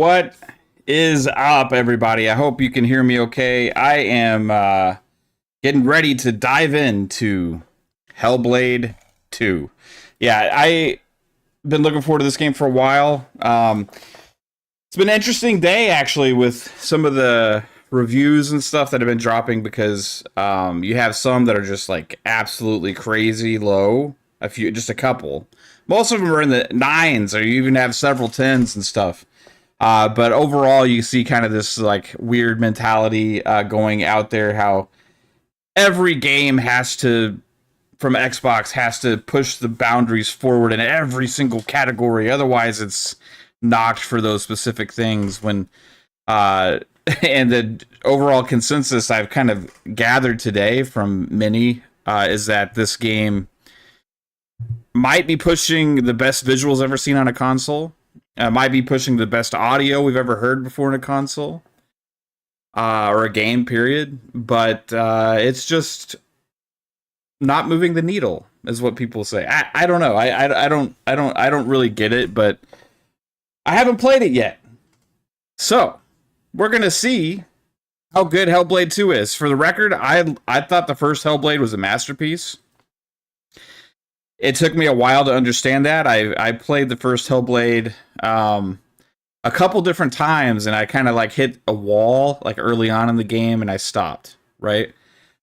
What is up, everybody? I hope you can hear me okay. I am getting ready to dive into Hellblade 2. Yeah, I've been looking forward to this game for a while. It's been an interesting day, actually, with some of the reviews and stuff that have been dropping because you have some that are just like absolutely crazy low. Just a couple. Most of them are in the nines, or you even have several tens and stuff. But overall, you see kind of this like weird mentality going out there, how every game from Xbox has to push the boundaries forward in every single category. Otherwise, it's knocked for those specific things. And the overall consensus I've kind of gathered today from many is that this game might be pushing the best visuals ever seen on a console. Might be pushing the best audio we've ever heard before in a console. Or a game, period. But it's just not moving the needle, is what people say. I don't know. I don't really get it, but I haven't played it yet. So we're gonna see how good Hellblade 2 is. For the record, I thought the first Hellblade was a masterpiece. It took me a while to understand that. I played the first Hellblade a couple different times, and I kind of like hit a wall like early on in the game, and I stopped, right?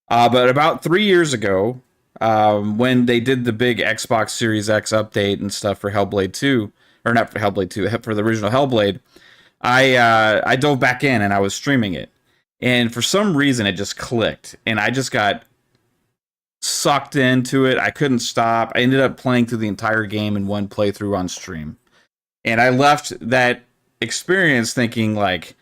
But about 3 years ago, when they did the big Xbox Series X update and stuff for Hellblade 2, or not for Hellblade 2, for the original Hellblade, I dove back in and I was streaming it. And for some reason, it just clicked, and I just got sucked into it. I couldn't stop. I ended up playing through the entire game in one playthrough on stream. And I left that experience thinking like,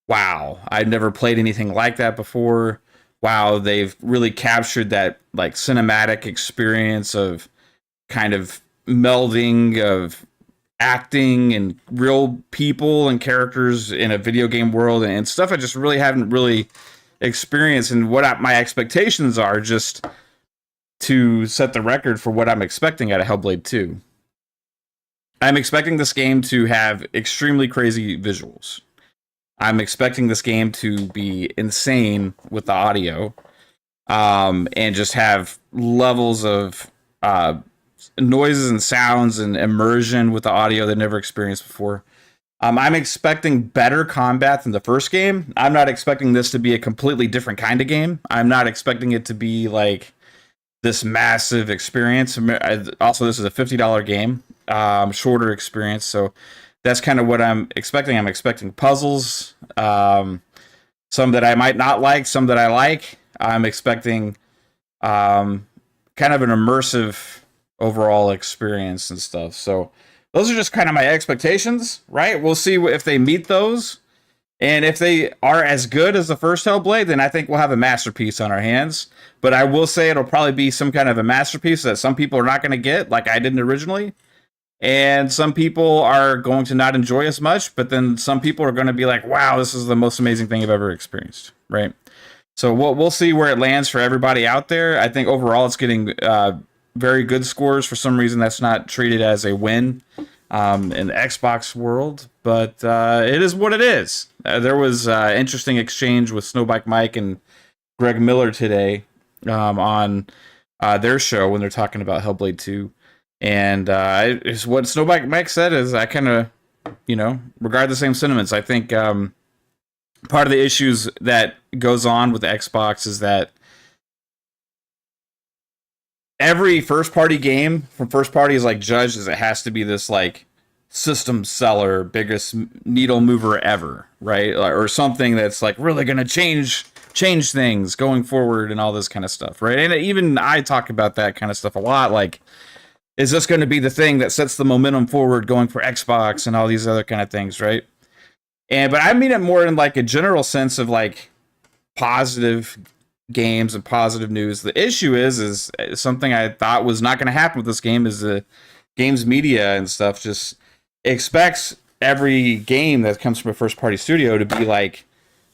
wow, I've never played anything like that before. Wow, they've really captured that like cinematic experience of kind of melding of acting and real people and characters in a video game world and stuff I just really haven't really experienced. And what my expectations are, just to set the record for what I'm expecting out of Hellblade 2. I'm expecting this game to have extremely crazy visuals. I'm expecting this game to be insane with the audio, and just have levels of noises and sounds and immersion with the audio that I've never experienced before. I'm expecting better combat than the first game. I'm not expecting this to be a completely different kind of game. I'm not expecting it to be like this massive experience. Also, this is a $50 game, shorter experience, so that's kind of what I'm expecting. I'm expecting puzzles, some that I might not like, some that I like. I'm expecting kind of an immersive overall experience and stuff. So those are just kind of my expectations, right? We'll see if they meet those. And if they are as good as the first Hellblade, then I think we'll have a masterpiece on our hands. But I will say it'll probably be some kind of a masterpiece that some people are not going to get, like I didn't originally. And some people are going to not enjoy as much, but then some people are going to be like, wow, this is the most amazing thing I've ever experienced, right? So we'll see where it lands for everybody out there. I think overall it's getting very good scores. For some reason, that's not treated as a win in the Xbox world, but it is what it is. There was interesting exchange with Snowbike Mike and Greg Miller today on their show when they're talking about Hellblade 2. And what Snowbike Mike said is I kind of, regard the same sentiments. I think part of the issues that goes on with the Xbox is that every first-party game from first party is like judged as it has to be this like system seller, biggest needle mover ever, right? Or something that's like really going to change things going forward and all this kind of stuff, right? And even I talk about that kind of stuff a lot. Like, is this going to be the thing that sets the momentum forward going for Xbox and all these other kind of things, right? But I mean it more in like a general sense of like positive games and positive news. The issue is something I thought was not going to happen with this game is the games media and stuff just expects every game that comes from a first party studio to be like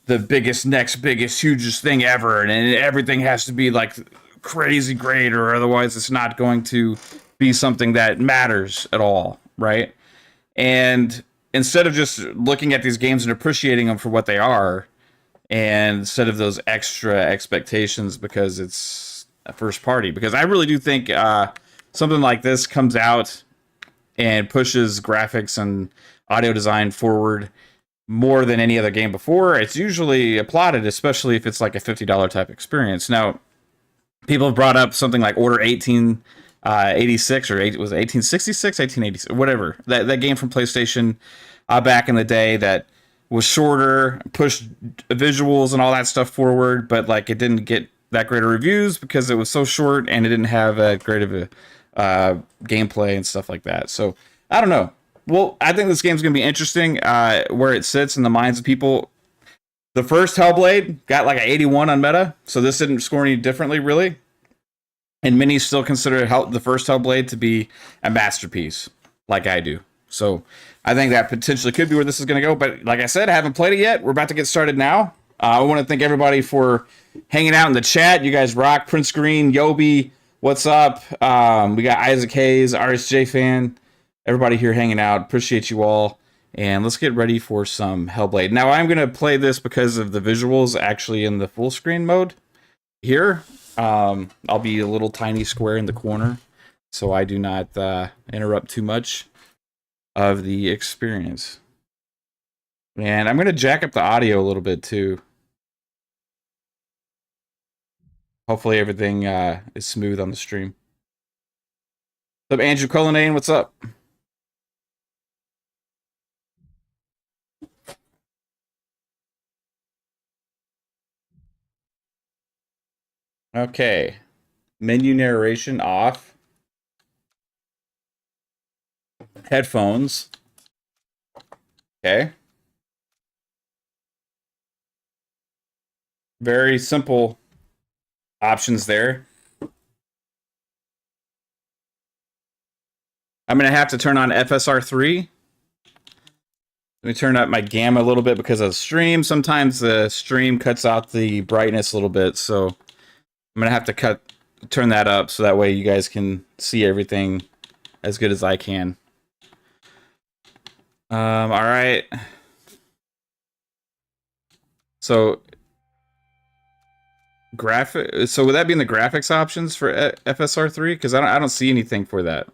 the next biggest, hugest thing ever. And everything has to be like crazy great, or otherwise it's not going to be something that matters at all, right? And instead of just looking at these games and appreciating them for what they are, and instead of those extra expectations because it's a first party. Because I really do think something like this comes out and pushes graphics and audio design forward more than any other game before. It's usually applauded, especially if it's like a $50 type experience. Now, people have brought up something like Order 1886 or was it 1866, 1886, whatever. That game from PlayStation back in the day that was shorter, pushed visuals and all that stuff forward, but like it didn't get that great of reviews because it was so short and it didn't have a great of a gameplay and stuff like that. So I don't know. Well, I think this game's going to be interesting where it sits in the minds of people. The first Hellblade got like an 81 on Meta, so this didn't score any differently, really. And many still consider the first Hellblade to be a masterpiece, like I do. So I think that potentially could be where this is going to go. But like I said, I haven't played it yet. We're about to get started now. I want to thank everybody for hanging out in the chat. You guys rock. Prince Green, Yobi, what's up? We got Isaac Hayes, RSJ fan. Everybody here hanging out. Appreciate you all. And let's get ready for some Hellblade. Now, I'm going to play this because of the visuals actually in the full screen mode here. I'll be a little tiny square in the corner so I do not interrupt too much of the experience. And I'm going to jack up the audio a little bit too. Hopefully everything is smooth on the stream. What's up, Andrew Cullinane? What's up? Okay. Menu narration off. Headphones. Okay. Very simple options there. I'm going to have to turn on FSR3. Let me turn up my gamma a little bit because of the stream. Sometimes the stream cuts out the brightness a little bit, so I'm going to have to turn that up so that way you guys can see everything as good as I can. All right. So so would that be in the graphics options for FSR3? Because I don't see anything for that.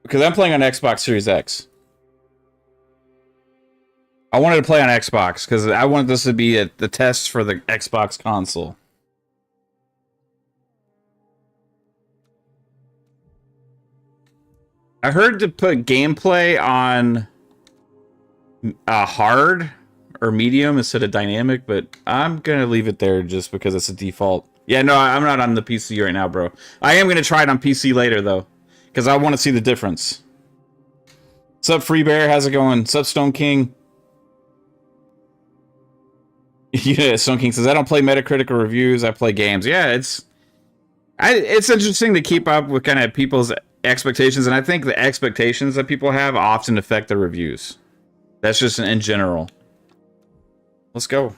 Because I'm playing on Xbox Series X. I wanted to play on Xbox because I wanted this to be the test for the Xbox console. I heard to put gameplay on hard or medium instead of dynamic, but I'm going to leave it there just because it's a default. Yeah, no, I'm not on the PC right now, bro. I am going to try it on PC later, though, because I want to see the difference. What's up, Free Bear? How's it going? What's up, Stone King? Yeah, Stone King says, I don't play Metacritic or reviews, I play games. Yeah, it's interesting to keep up with kind of people's expectations, and I think the expectations that people have often affect the reviews. That's just in general. Let's go.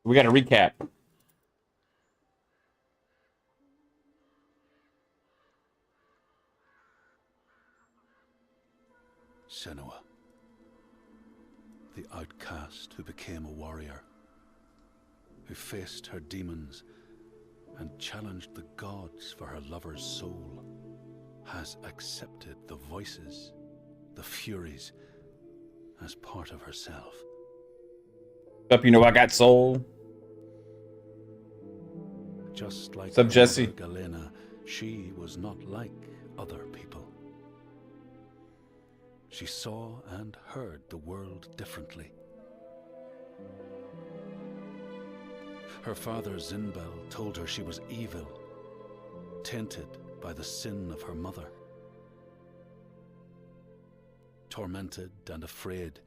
We got a recap. Senua, the outcast who became a warrior, who faced her demons and challenged the gods for her lover's soul, has accepted the voices, the furies, as part of herself. Up, you know I got soul. Just like What's up, Jesse? Galena, she was not like other people. She saw and heard the world differently. Her father Zinbel told her she was evil, tainted by the sin of her mother. Tormented and afraid,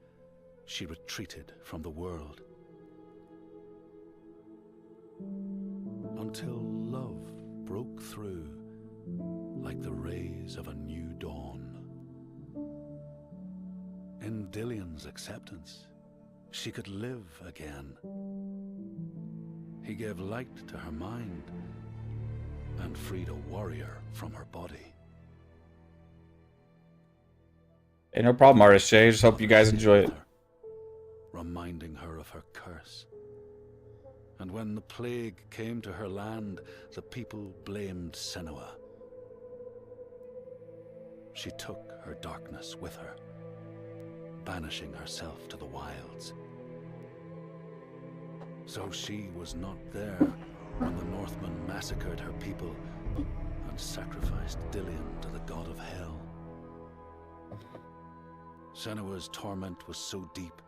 she retreated from the world. Until love broke through like the rays of a new dawn. In Dillion's acceptance, she could live again. He gave light to her mind and freed a warrior from her body. Hey, no problem, Artist J. Just hope you guys enjoy it. Reminding her of her curse. And when the plague came to her land, the people blamed Senua. She took her darkness with her, banishing herself to the wilds. So she was not there when the Northmen massacred her people and sacrificed Dillion to the god of hell. Senua's torment was so deep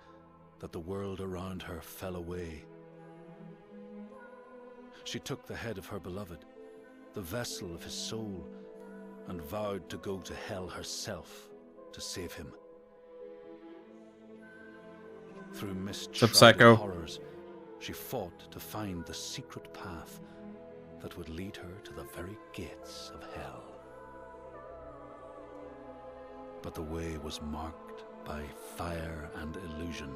that the world around her fell away. She took the head of her beloved, the vessel of his soul, and vowed to go to hell herself to save him. Through mist-shrouded horrors, she fought to find the secret path that would lead her to the very gates of hell. But the way was marked by fire and illusion.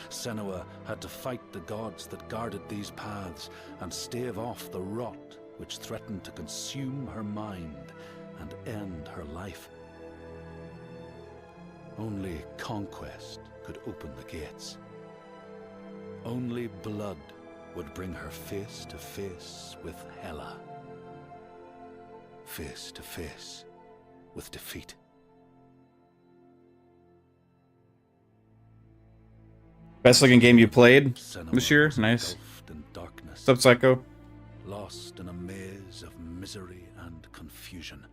Senua had to fight the gods that guarded these paths and stave off the rot which threatened to consume her mind and end her life. Only conquest could open the gates. Only blood would bring her face to face with Hela. Face to face with defeat. Best looking game you played this year? Nice. What's up, Psycho? Lost in a maze of misery and confusion.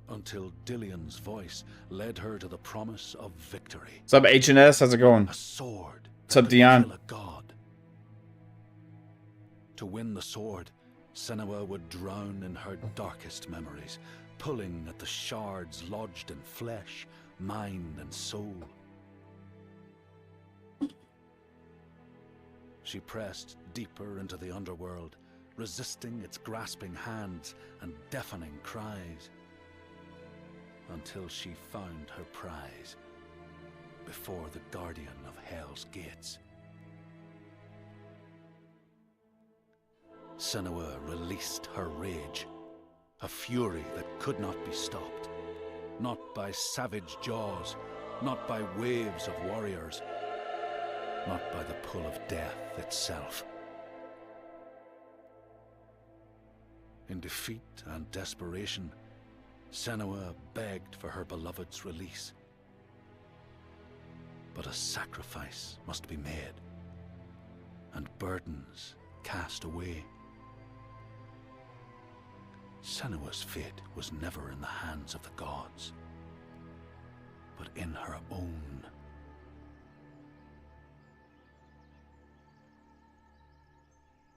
Until Dillion's voice led her to the promise of victory. What's up, HNS? How's it going? A sword. What's up, Dion? A god. To win the sword, Senua would drown in her darkest memories, pulling at the shards lodged in flesh, mind, and soul. She pressed deeper into the underworld, resisting its grasping hands and deafening cries, until she found her prize before the guardian of Hell's gates. Senua released her rage, a fury that could not be stopped, not by savage jaws, not by waves of warriors, not by the pull of death itself. In defeat and desperation, Senua begged for her beloved's release. But a sacrifice must be made, and burdens cast away. Senua's fate was never in the hands of the gods, but in her own.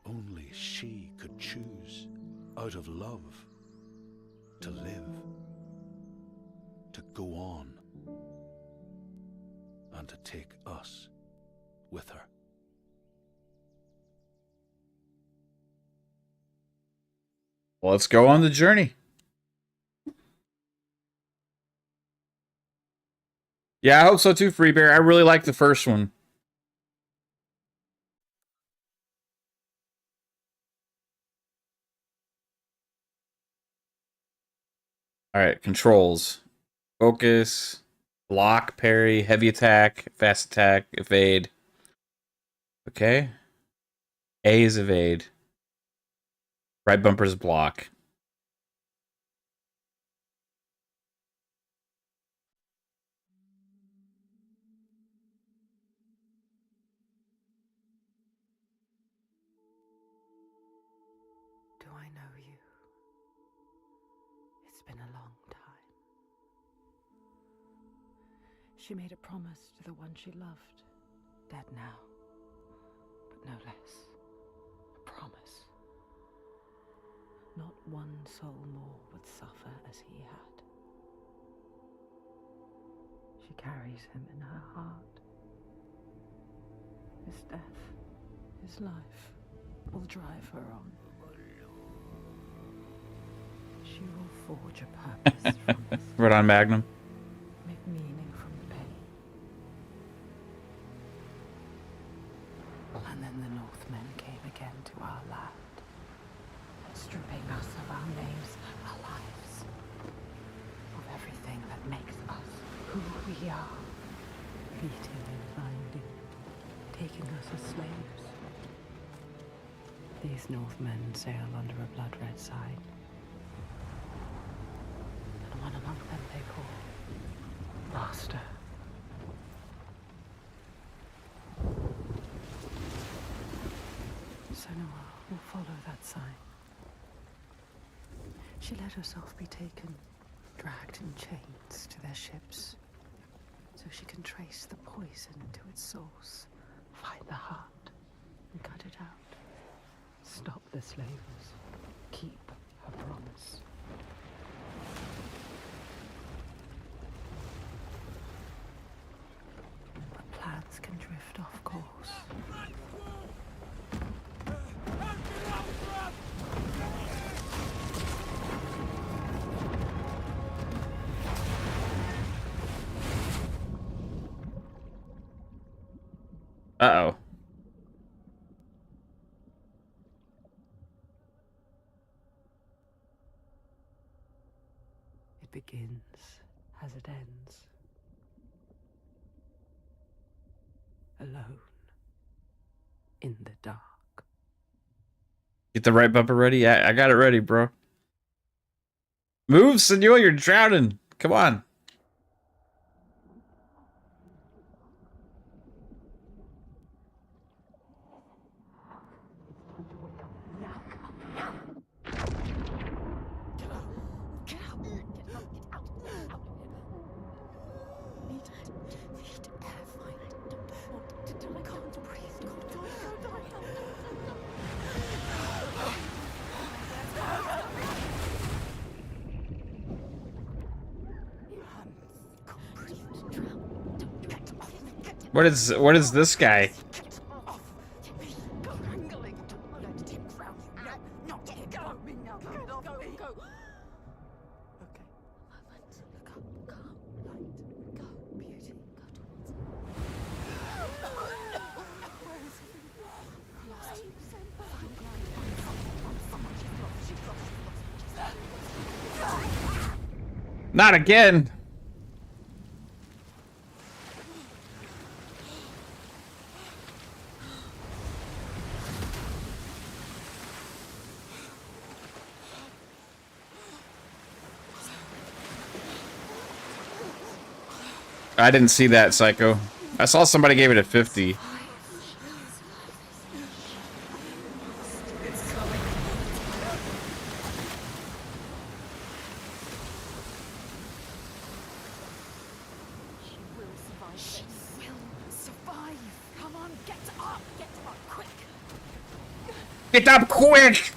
Only she could choose, out of love, to live, to go on, and to take us with her. Well, let's go on the journey. Yeah, I hope so too, Freebear. I really like the first one. Alright, controls. Focus, block, parry, heavy attack, fast attack, evade. Okay. A is evade. Right bumper is block. Do I know you? It's been a long time. She made a promise to the one she loved, dead now, but no less. A promise. Not one soul more would suffer as he had. She carries him in her heart. His death, his life, will drive her on. She will forge a purpose from his Right on Magnum. make meaning from the pain. And then the Northmen came again to our land, stripping us of our names, our lives, of everything that makes us who we are. Beating and binding, taking us as slaves. These Northmen sail under a blood-red sign. And one among them they call Master. Senua will follow that sign. She let herself be taken, dragged in chains to their ships, so she can trace the poison to its source, find the heart, and cut it out. Stop the slavers. Keep her promise. But plans can drift off course. Uh-oh. It begins as it ends. Alone. In the dark. Get the right bumper ready? Yeah, I got it ready, bro. Move, senor, you're drowning. Come on. What is this guy? Not again. I didn't see that, Psycho. I saw somebody gave it a 50. Get up quick!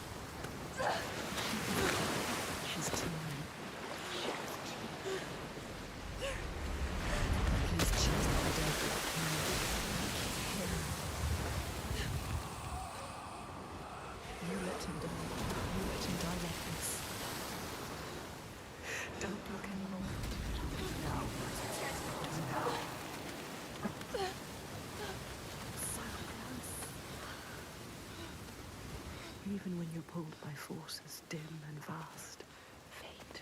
Even when you're pulled by forces dim and vast, fate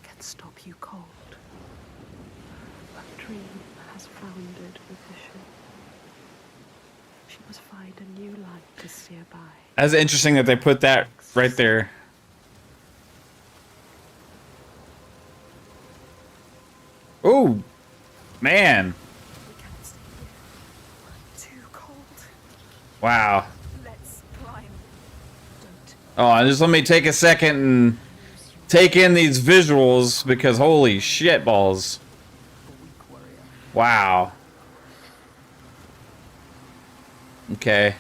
can stop you cold. A dream has foundered with the ship. She must find a new light to steer by. That's interesting that they put that right there. Oh, man. We can't stay here. I'm too cold. Wow. Let's climb. Don't. Oh, just let me take a second and take in these visuals because holy shit balls. Wow. Okay.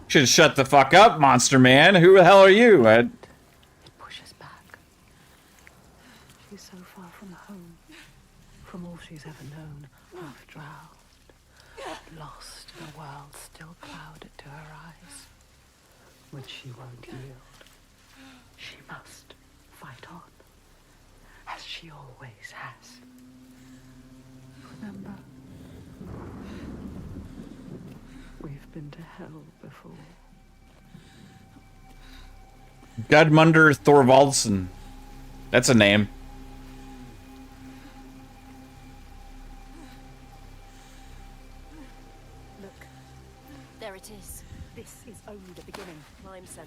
Should shut the fuck up, monster man. Who the hell are you? It pushes back. She's so far from home, from all she's ever known, half drowned, lost in a world still clouded to her eyes. But she won't yield. She must fight on, as she always has. Remember, we've been to hell before. Gudmundur Thorvaldsen. That's a name. Look, there it is. This is only the beginning. Climb, Senwa.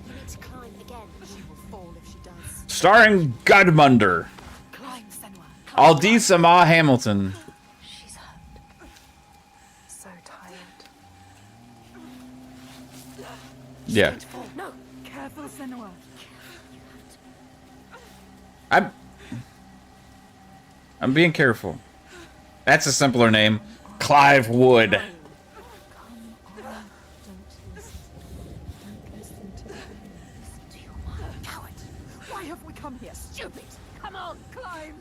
You need to climb again. She will fall if she does. Starring Gudmundur. Climb, Senwa. Aldisa Ma Hamilton. She's hurt. So tired. Yeah. No, careful, Senwa. I'm being careful. That's a simpler name. Clive Wood. Come on. Don't listen. Don't listen to her. Listen to your mind, coward. Why have we come here? Stupid. Come on, climb.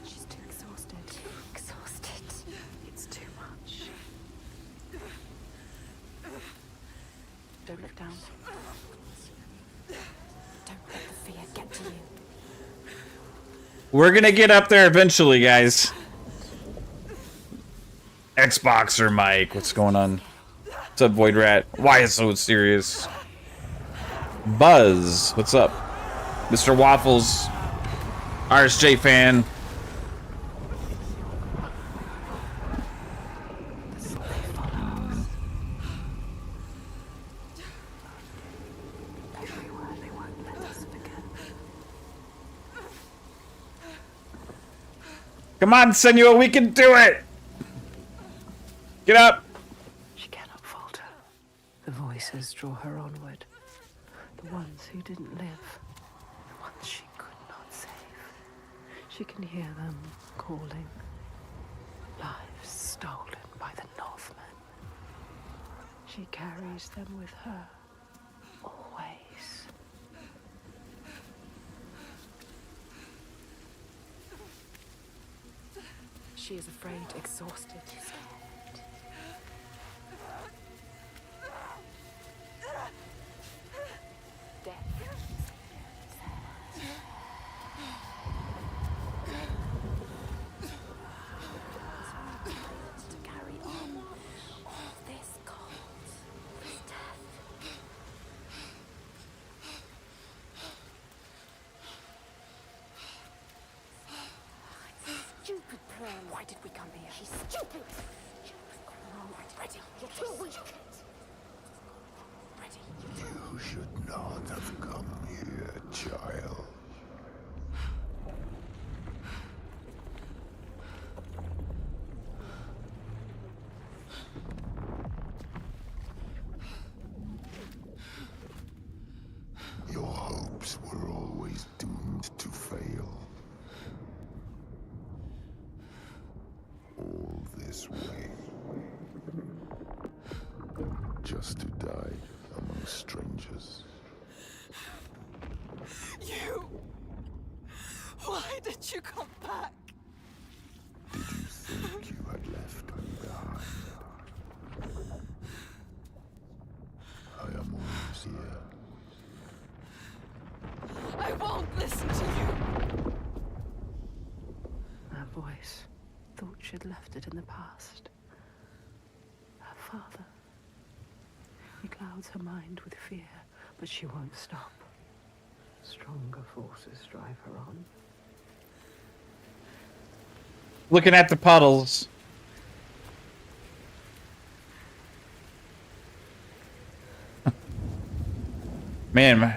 She's too exhausted. Exhausted. It's too much. Don't look down. Don't let the fear get to you. We're gonna get up there eventually, guys. Xboxer Mike, what's going on? What's up, Void Rat? Why is so serious? Buzz, what's up? Mr. Waffles, RSJ fan. Everywhere they won't let us forget. Come on, Senua, we can do it! Get up! She cannot falter. The voices draw her onward. The ones who didn't live. The ones she could not save. She can hear them calling. Lives stolen by the Northmen. She carries them with her. Always. She is afraid, exhausted, scared. To carry on all this cold, this death. Stupid plan. Why did we come here? She's stupid. Ready. You're too weak. Ready. You should not have come here, child. Your hopes were always doomed to fail. All this way. Just to die among strangers. You! Why did you come back? Did you think you had left me behind? I am always here. I won't listen to you! That voice thought she'd left it in the past. Her father. He clouds her mind with fear, but she won't stop. Stronger forces drive her on. Looking at the puddles. Man,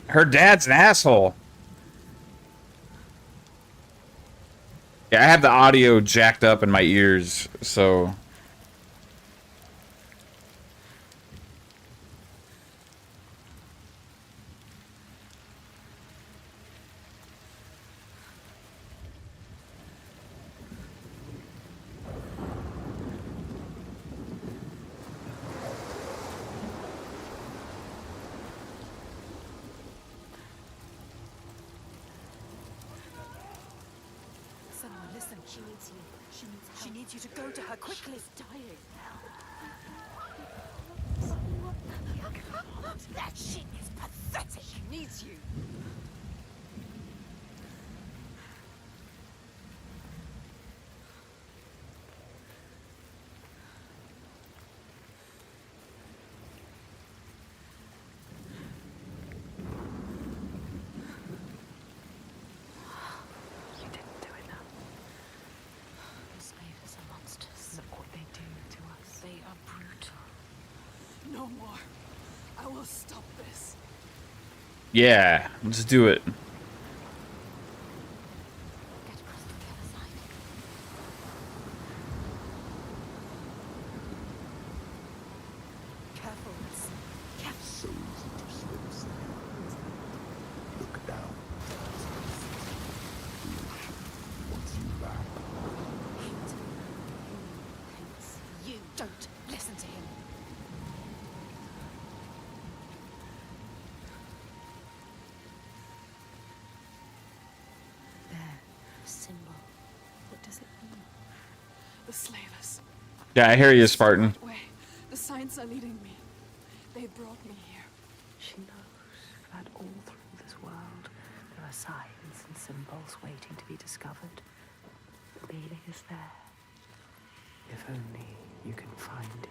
her dad's an asshole. Yeah, I have the audio jacked up in my ears, so... Listen, she needs you. She needs help. She needs you to go to her quickly. She's dying. That shit is pathetic. She needs you. You didn't do enough. The slavers are monsters. Look what they do to us. They are brutal. No more. I will stop this. Yeah, let's do it. Get across to the other side. Careful, Wilson. Careful. So easy to slip sand. Look down. The ocean wants you back. Hates you. Don't listen to him. There. A symbol. What does it mean? The slavers. Yeah, I hear you, Spartan. That way. The signs are leading me. They brought me here. She knows that all through this world there are signs and symbols waiting to be discovered. The meaning is there. If only you can find it.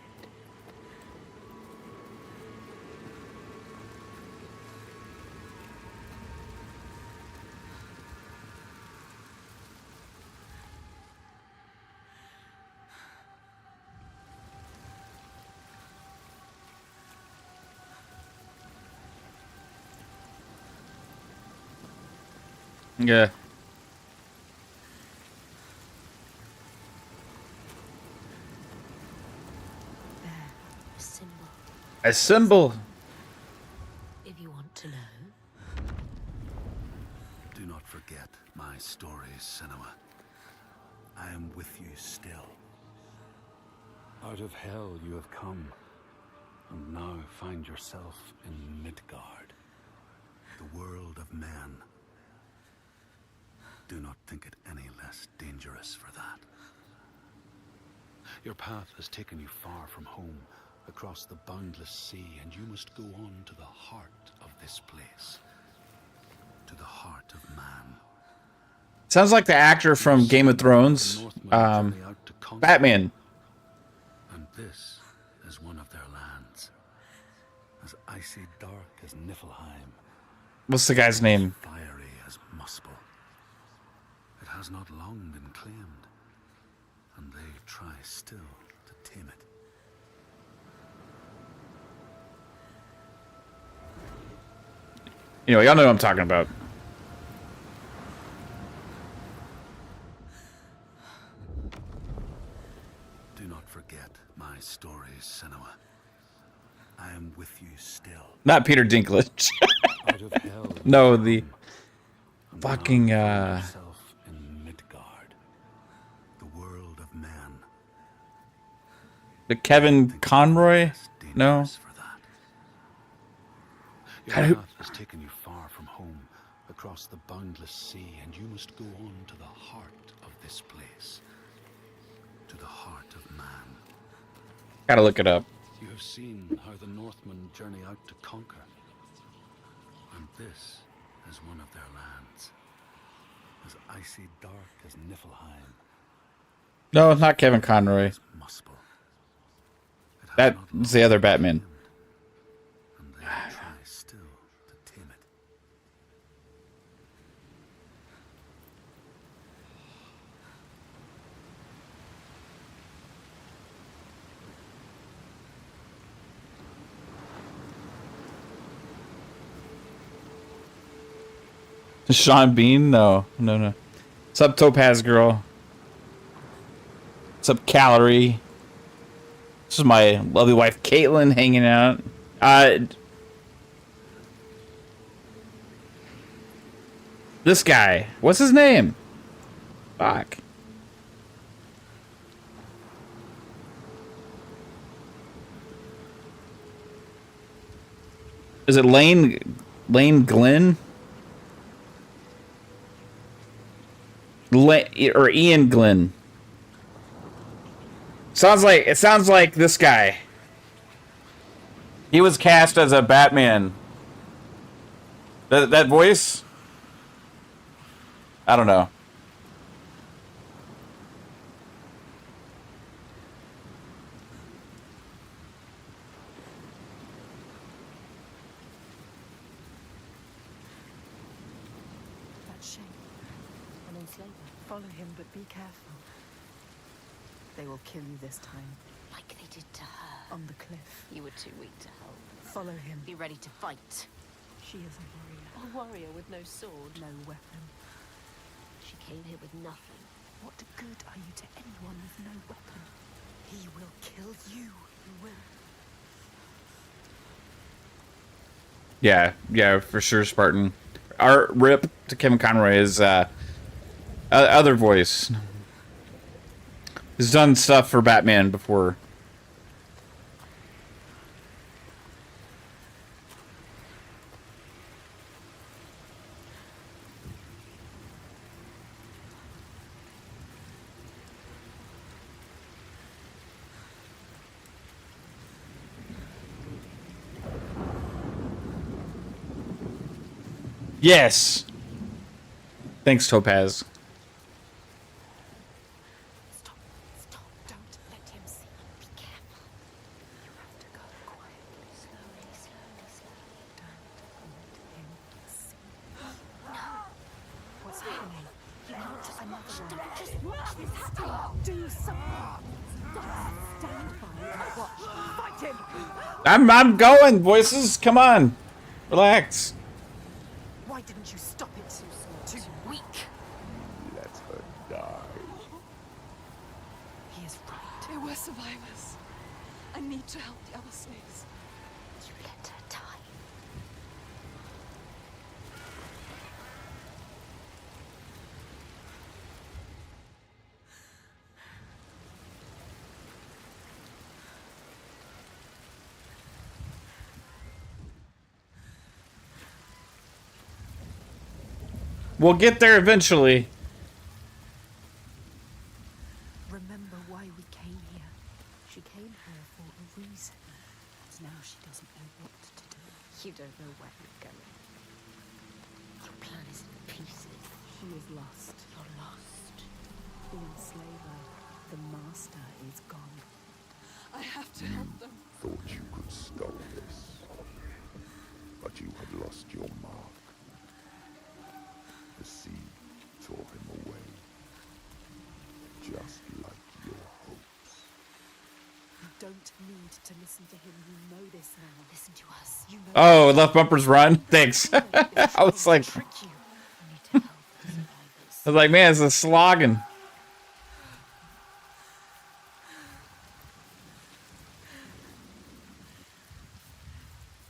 Yeah. There. A symbol. A symbol. If you want to know. Do not forget my stories, Senua. I am with you still. Out of hell you have come, and now find yourself in Midgard, the world of men. Do not think it any less dangerous for that. Your path has taken you far from home, across the boundless sea, and you must go on to the heart of this place. To the heart of man. Sounds like the actor from Game of Thrones. The Northmen journey out to conquer, Batman. and this is one of their lands. As icy dark as Niflheim, What's the guy's name? fiery as Muspel. It has not long been claimed, and they try still to tame it. You know, y'all know what I'm talking about. Do not forget my stories, Senua. I am with you still. Not Peter Dinklage. Out of hell. No, the and fucking, now find yourself in Midgard, the world of men. the Kevin Conroy. Less No. dangerous for that. God, Your who- path has taken you far from home, across the boundless sea, and you must go on to the heart of this place, to the heart of man. Gotta look it up. You have seen how the Northmen journey out to conquer, and this is one of their lands, as icy dark as Niflheim, No, it's not Kevin Conroy. as Muspel. It has not That's the other long been Batman. tamed, and they try still to tame it. Sean Bean? No, no, no. What's up, Topaz Girl? What's up, Calorie? This is my lovely wife, Caitlin, hanging out. This guy. What's his name? Fuck. Is it Lane Glenn? or Ian Glenn. It sounds like this guy. He was cast as a Batman. That voice? I don't know. That shape. An enslaver. Follow him, but be careful. They will kill you this time. Like they did to her. On the cliff. You were too weak to help. Follow him. Be ready to fight. She is a warrior. A warrior with no sword. No weapon. She came here with nothing. What good are you to anyone with no weapon? He will kill you. He will. Yeah, for sure, Spartan. Our rip to Kevin Conroy is other voice. He's done stuff for Batman before. Yes. Thanks, Topaz. Stop. Don't let him see. Be careful. You have to go quietly. Slowly. Don't let him see. No. What's happening? You can't. Another one. Just watch this happen. Do something. Stand by and watch. Fight him. I'm going, voices. Come on. Relax. Why didn't you stop it? Too weak. Let her die. He is right. They were survivors. I need to help the other slaves. You let her die. We'll get there eventually. Remember why we came here. She came here for a reason. And now she doesn't know what to do. You don't know where you're going. Your plan is in pieces. She is lost. You're lost. The enslaver, the master, is gone. I have to help them. Thought you could stop this. But you had lost your mark. The sea tore him away. Just like your hopes. You don't need to listen to him. You know this now. Listen to us. You know Oh, left bumpers run. Thanks. I was like, trick you. You need to help the survivors. man, it's a slogging.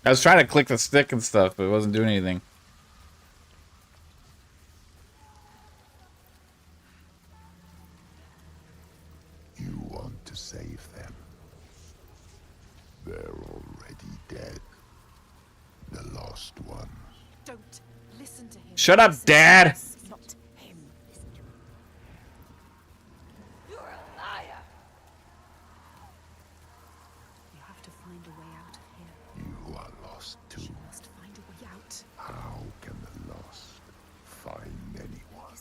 I was trying to click the stick and stuff, but it wasn't doing anything. You want to save them. They're already dead. The lost ones. Don't listen to him. Shut up, Listen to Dad. us, not him. You're a liar. You have to find a way out of here. You are lost too. You must find a way out. How can the lost find anyone?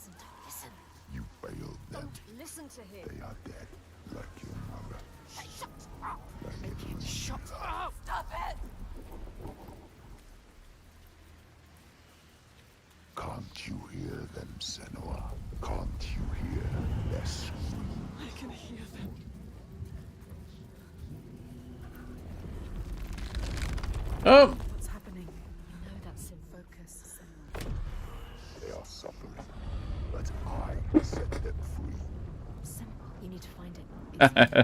Listen. You failed them. Listen to him. They are dead, like your mother. Shut up. Like it was Shut Oh, stop it! Can't you hear them, Senua? Can't you hear their scream? I can hear them. Oh, What's happening? You know that's in Focus. They are suffering, but I set them free. simple. You need to find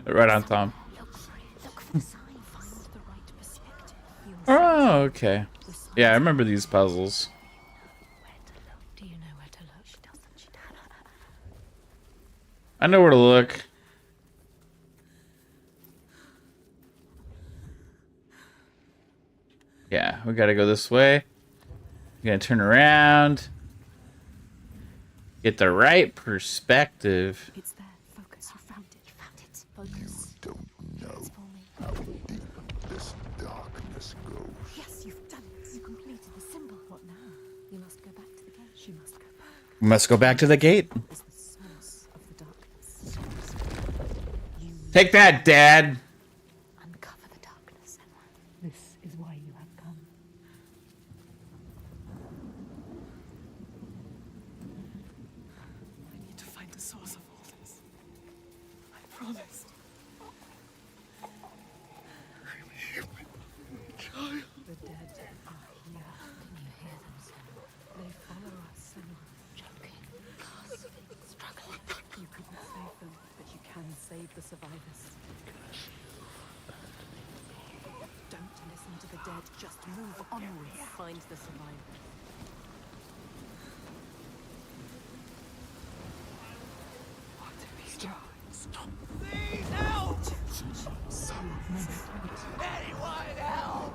it. right on, Tom. Look for it. Look for the sign. Find the right perspective. Oh, okay. Yeah, I remember these puzzles. Where to look? Do you know where to look? She doesn't. She doesn't. I know where to look. Yeah, we gotta go this way. We gotta turn around. Get the right perspective. It's there. Focus. You found it. You Focus. don't know It's for me. how deep this darkness goes. Yes, you've done it. You completed the symbol. What now? You must go back to the gate. She must go back. We must go back to the gate. Is the source of the darkness. You Take that, Dad. uncover the darkness, Emma. This is why you have come. I need to find the source of all this. I promised. Child. The dead are here. Can you hear them, Senua? They follow us, Senua. Choking, gasping, struggling. You couldn't save them, but you can save the survivors. Don't listen to the dead. Just move onwards. Find the survivors. What do we do? Stop. Please help! Anyone help!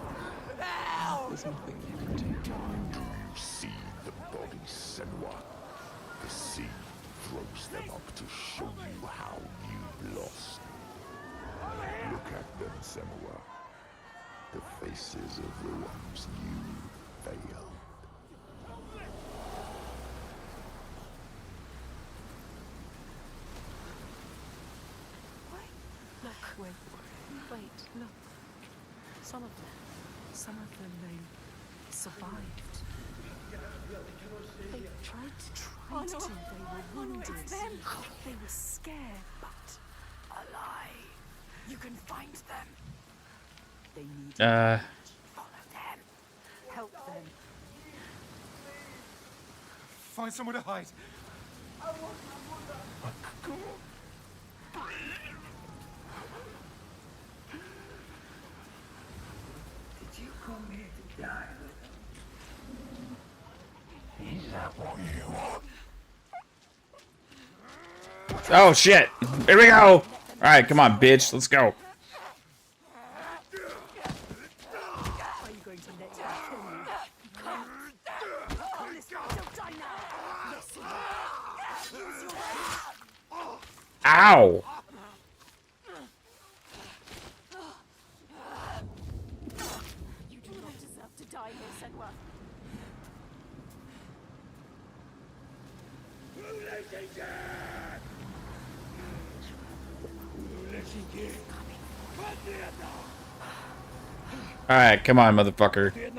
Help! There's nothing you can do. Do you see the bodies, Senua? The sea throws them up to show you how you've lost. Look at them, Senua. The faces of the ones you failed. Look, wait, look. Some of them, they survived. They tried to. They were wounded. It's them. They were scared, but alive. You can find them. They need follow them. Help them. Find somewhere to hide. Did you come here to die? Is that what you want? Oh shit! Here we go. All right, come on, bitch. Let's go. Are you going to let them kill you? You can't. Oh, listen, don't die now. Listen. Use your way. Ow! You do not deserve to die here, Senua. All right, come on, motherfucker. Make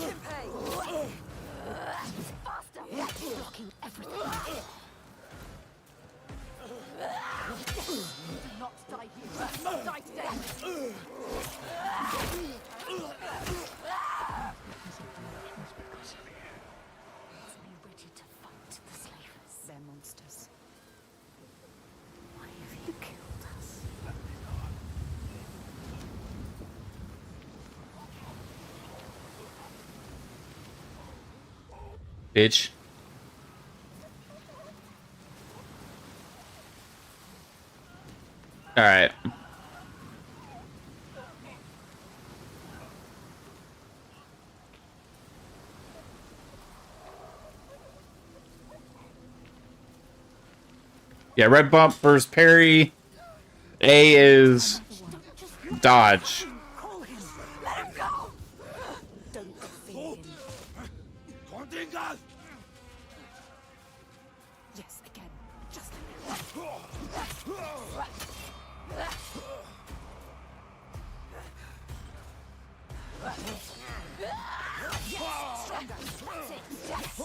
him pay! Faster! Blocking everything. Do not die here. You must die today. Be ready to fight the slavers. They're monsters. Why have you killed us? Bitch. All right. Yeah, red bump versus parry. A is dodge. Call him. Let him go. Don't defeat him. Yes, again. Just like that. Yes! Stronger! That's it! Yes!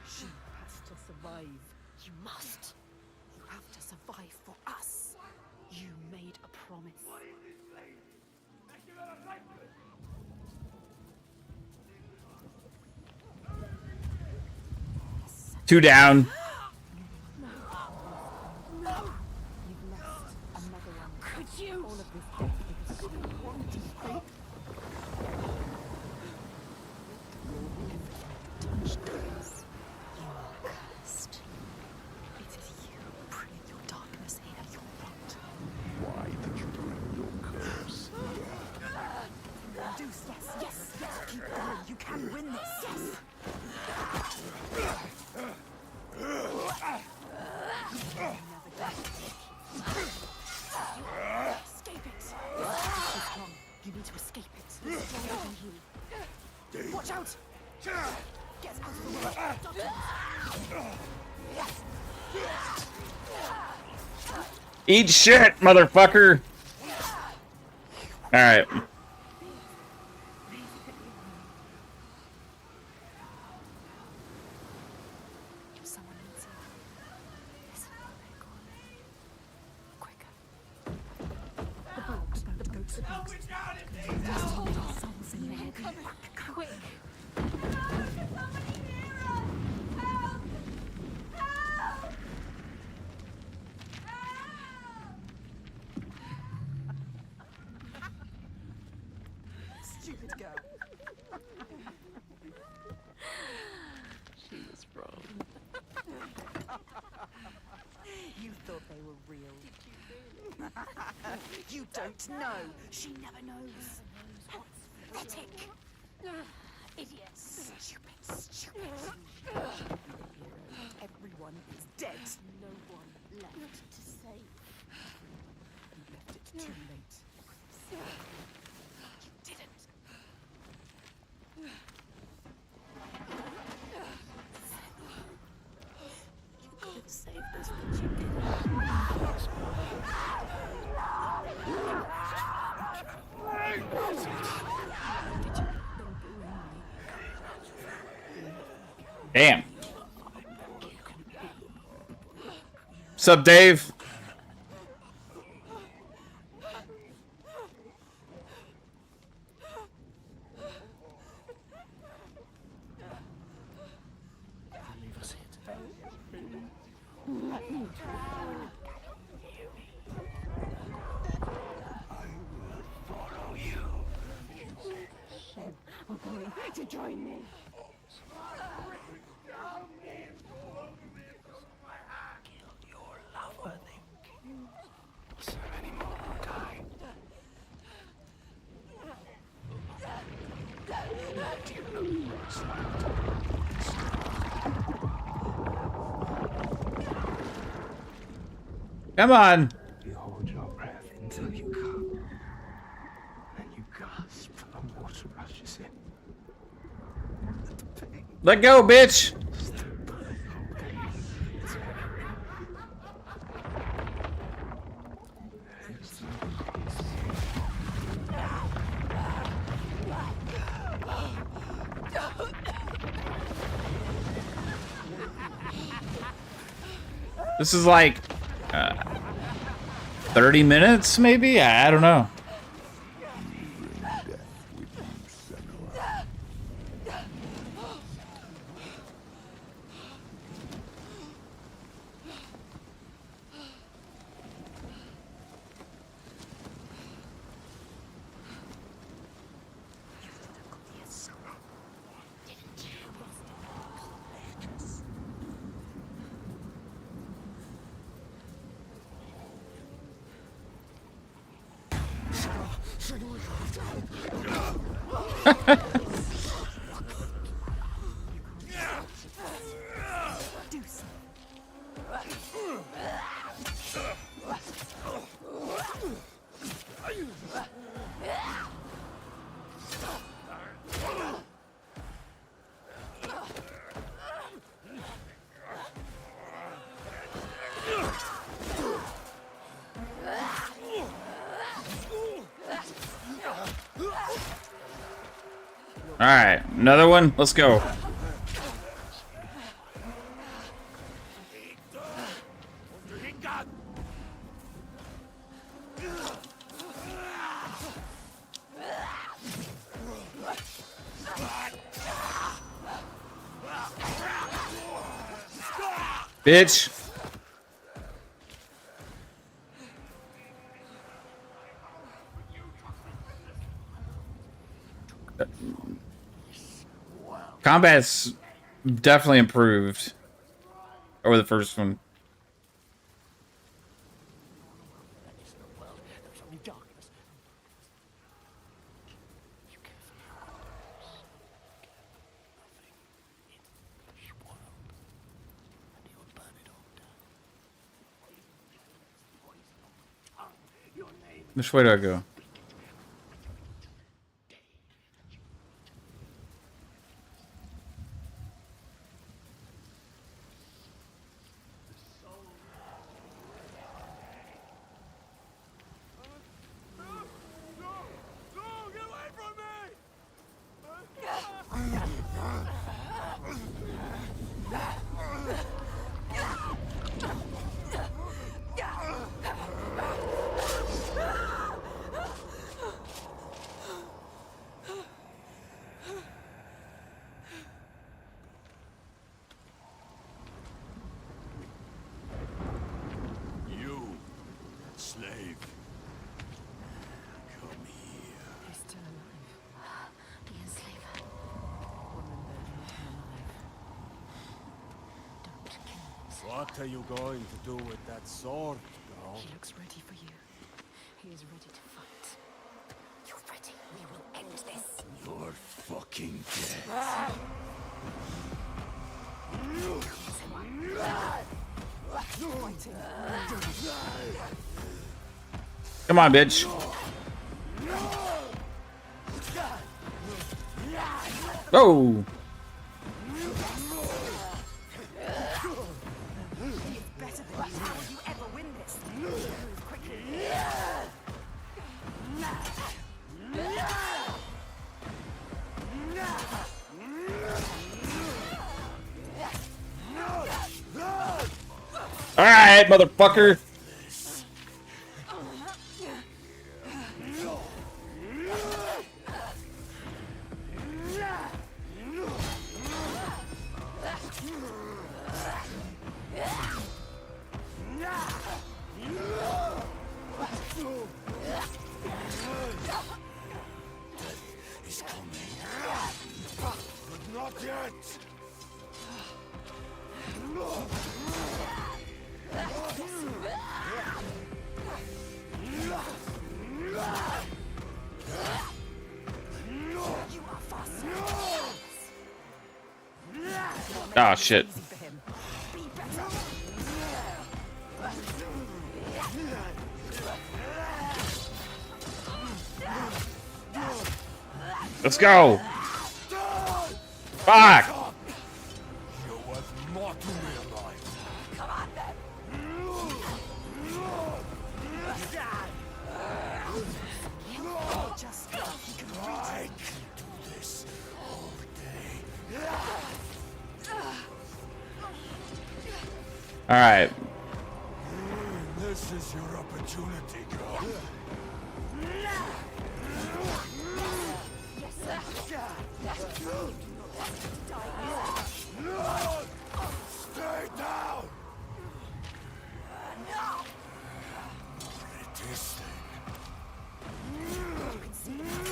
She has to survive. You must! You have to survive for us. You made a promise. Two down. You've lost another one. Could you? All of this death because you wanted to fight. You are cursed. It is you who breathe your darkness Yes, yes, yes. Keep going. You can win this. Yes. Escape it. It's strong. You need to escape it. It's stronger than you. Watch out! Get out of the way. Eat shit, motherfucker! Alright. Someone needs you. Listen for their call. Quicker. The boats, the boats. Souls in there. Quick. Stupid girl. She was wrong. You thought they were real. Did you? You don't know. She never knows. Pathetic. Idiots. Stupid. Everyone is dead. No one left to save. You left it too late. You didn't. You could have saved us, but you didn't. Damn. Sup, Dave? Leave us here today. Follow you. We're going to join me. Killed your lover, then so many more will die. Come on. You hold your breath until you come. Then you gasp and the water rushes in. The pain. Let go, bitch. This is like 30 minutes, maybe? I don't know. All right, another one. Let's go. Bitch. Combat's definitely improved over the first one. That isn't a world. There is only darkness. You care Which way do I go? You, slave. Come here. He's still alive. The enslaver. Woman, they're not alive. Don't kill us. What are you going to do with that sword, girl? He looks ready for you. He is ready to fight. You're ready. We will end this. You're fucking dead. Come on, bitch. Oh. Better than you. How will you ever win this? Move quickly. All right, motherfucker. He's coming. But not yet. Ah, shit. Let's go. Fuck. You're worth more to realize. Come on then. Just go. I can do this all day. All right. This is your opportunity, girl. Stay down! It is pathetic.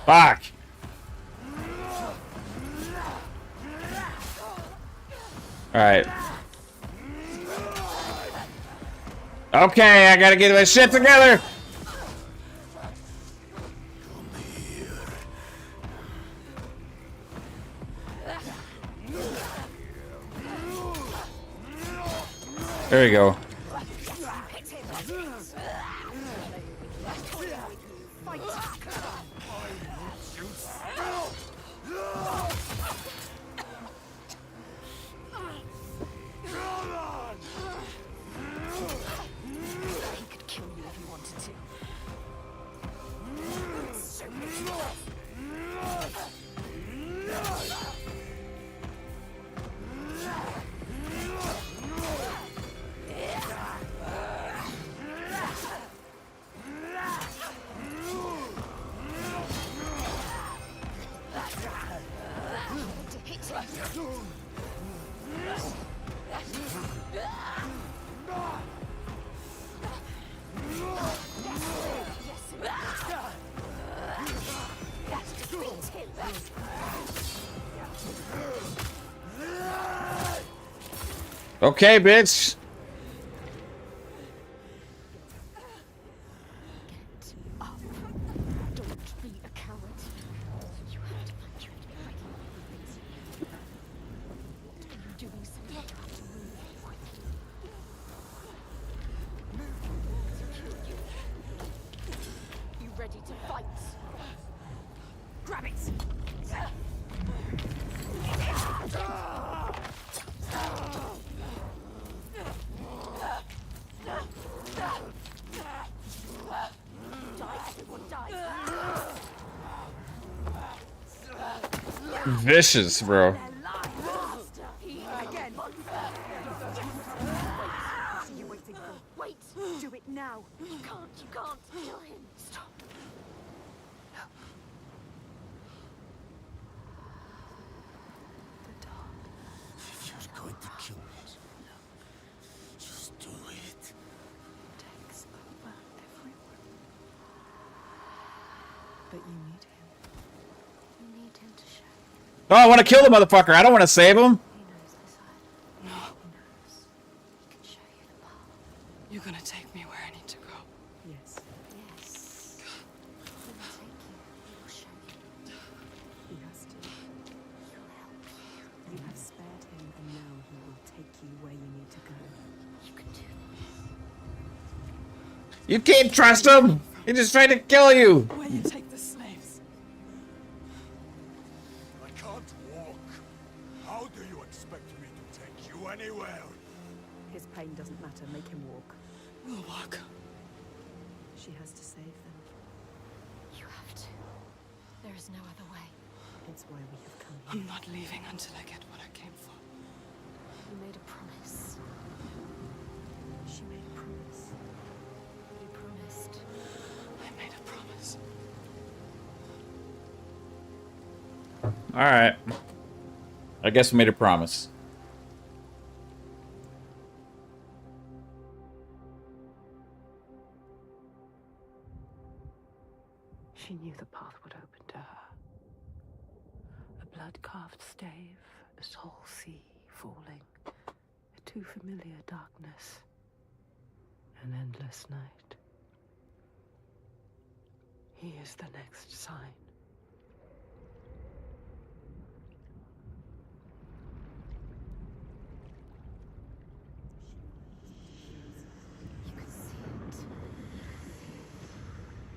Fuck. All right. Okay, I gotta get my shit together. There we go. Okay, bitch. Don't Vicious, bro. Again. What are you waiting for? Wait! Do it now! You can't kill him! Stop. If you're going to kill me, just do it. Takes over everyone. But you need him. You need him to show. Oh, I want to kill the motherfucker. I don't want to save him. He knows this island. No. He knows. He can show you the path. You're gonna take me where I need to go. Yes. Yes. He will take you. He will show you. He has to. He'll help you. You have spared him, and now he will take you where you need to go. You can do this. You can't trust him. He just tried to kill you. Where you take the slaves. I can't walk. How do you expect me to take you anywhere? His pain doesn't matter. Make him walk. We'll walk. She has to save them. You have to. There is no other way. It's why we have come here. I'm not leaving until I get what I came for. You made a promise. She made a promise. You promised. I made a promise. All right. I guess we made a promise. She knew the path would open to her. A blood-carved stave, a soul sea falling, a too familiar darkness, an endless night. He is the next sign. You can see it.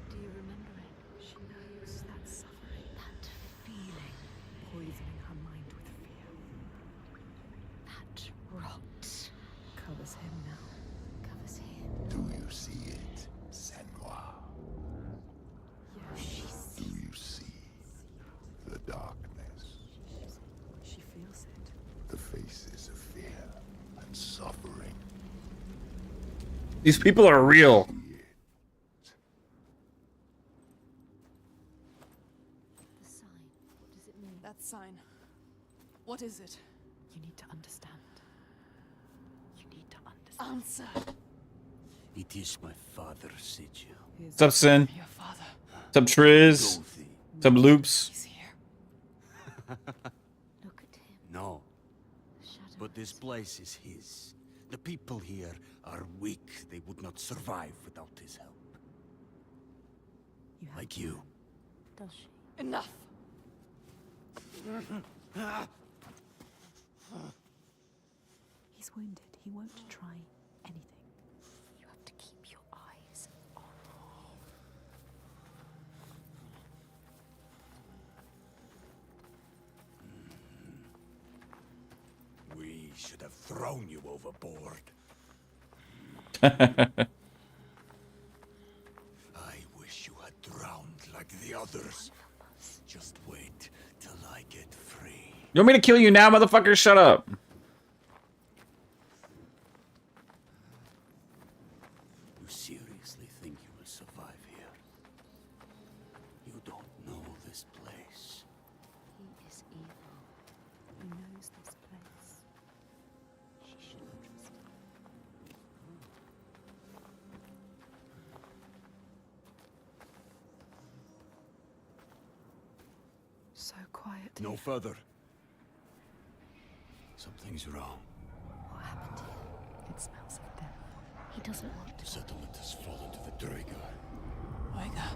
Do you remember it? She knows that suffering, That feeling. poisoning her mind with fear, That rot. covers him now. Covers him. Do you see it, Senua? She Do you see the darkness, She feels it. the faces of fear and suffering? These people are real. The sign. What does it mean? That sign. What is it? You need to understand. You need to understand. Answer. It is my father, Sigil. What's up, Sin? Your father. What's up, Triz? Dorothy. What's up, Loops? He's here. Look at him. No, The shadow. but this place is his. The people here are weak. They would not survive without his help. You have Like you. Does she? Enough. He's wounded. He won't try anything. You have to keep your eyes on We should have thrown you overboard. I wish you had drowned like the others. Just wait till I get free. You want me to kill you now, motherfucker? Shut up. You seriously think you will survive here? You don't know this place. He is evil. He knows this place. She shouldn't trust him. So quiet. No here. further. Something's wrong. What happened here? It smells of death. He doesn't want The to. settlement has fallen to the Draegar. Oiga.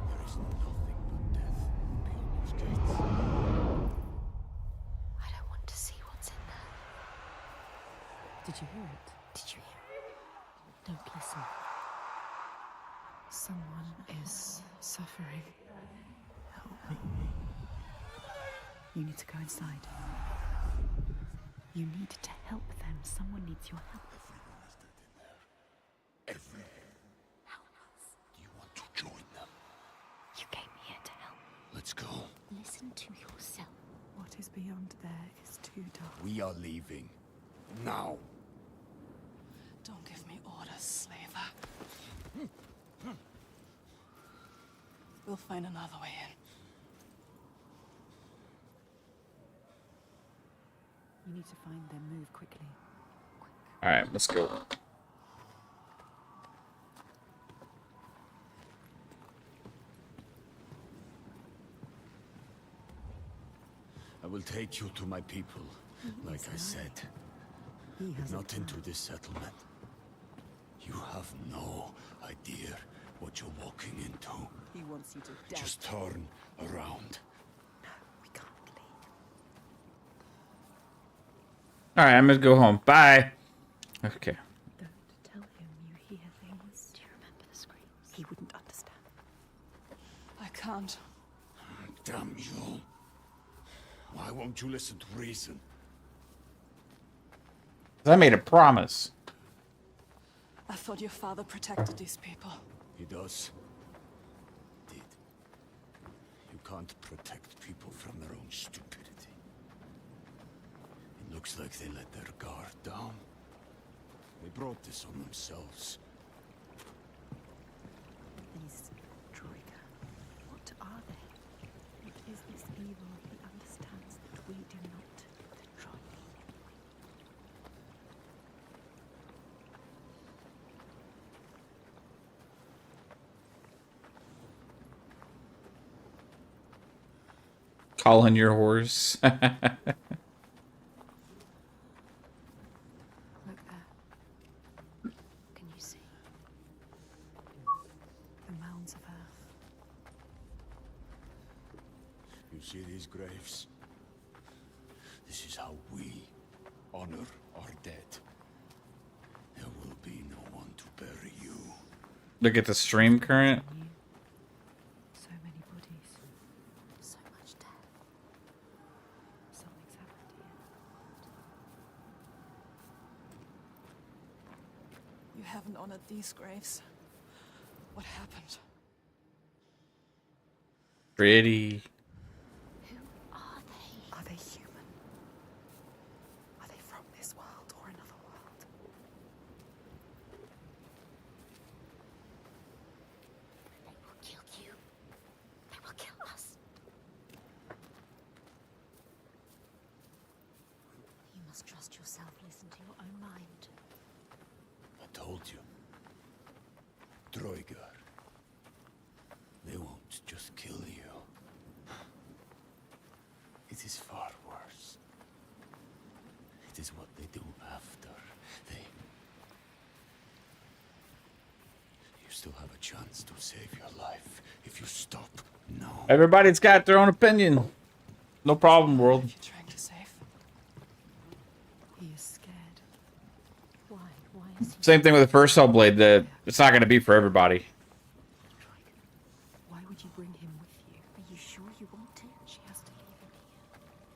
There is nothing but death beyond those gates. I don't want to see what's in there. Did you hear it? Did you hear it? Don't listen. Someone is suffering. Help me. You need to go inside. You need to help them. Someone needs your help. Everyone. How else? Do you want to join them? You came here to help. Let's go. Listen to yourself. is beyond there is too dark. We are leaving. Now. Don't give me orders, slaver. We'll find another way in. You need to find them. Move quickly. All right, let's go. I will take you to my people, like I said. He has Not into this settlement. You have no idea what you're walking into. He wants you to die. Just turn around. No, we can't leave. All right, I'm gonna go home. Bye. Okay. Don't tell him you hear things. Do you remember the screams? He wouldn't understand. I can't. Damn you. Why won't you listen to reason? I made a promise. I thought your father protected these people. He does. Did. You can't protect people from their own stupidity. It looks like they let their guard down. They brought this on themselves. These Troika. What are they? What is this evil he understands that we do not control? Call on your horse. Look there. Can you see? The mounds of earth. You see these graves? This is how we honor our dead. There will be no one to bury you. Look at the stream current. So many bodies. So much death. Something's happened here. You haven't honored these graves. What happened? Pretty. Who are they? Are they human? Are they from this world or another world? They will kill you. They will kill us. You must trust yourself. Listen to your own mind. I told you. Droigar. They won't just kill you. It is far worse. It is what they do after. You still have a chance to save your life if you stop now. Everybody's got their own opinion. No problem, world. You're trying to save? He is scared. Why? Why is he? Same thing with the first Hellblade. That it's not going to be for everybody. Why would you bring him with you? Are you sure you want to? She has to leave him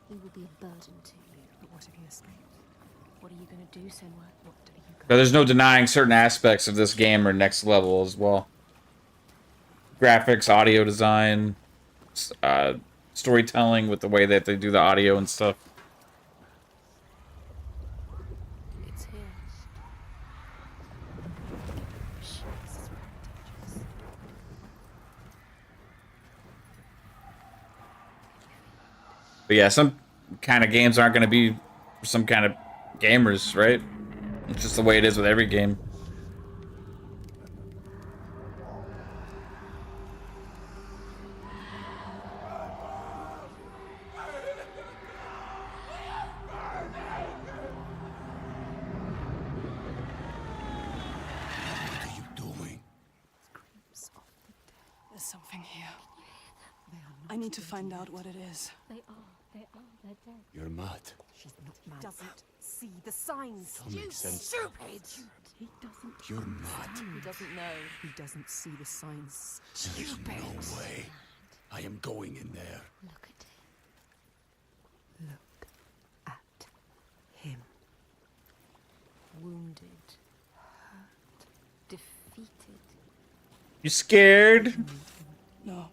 here. He will be a burden to you. But what if he escapes? What are you going to do, Senwa? What do you go? But there's no denying certain aspects of this game are next level as well. Graphics, audio design, storytelling with the way that they do the audio and stuff. It's here. This is very dangerous. But yeah, some kind of games aren't going to be for some kind of gamers, right? It's just the way it is with every game. What are you doing? Screams of the dead. There's something here. They are not I need to dead find yet. out what it is. They are. They're dead. You're mad. She's not mad. Doesn't see the signs. That makes sense. Stupid. He doesn't. You're mad. He doesn't know. He doesn't see the signs. There's no way. I am going in there. Look at him. Look at him. Wounded. Hurt. Defeated. You scared? No,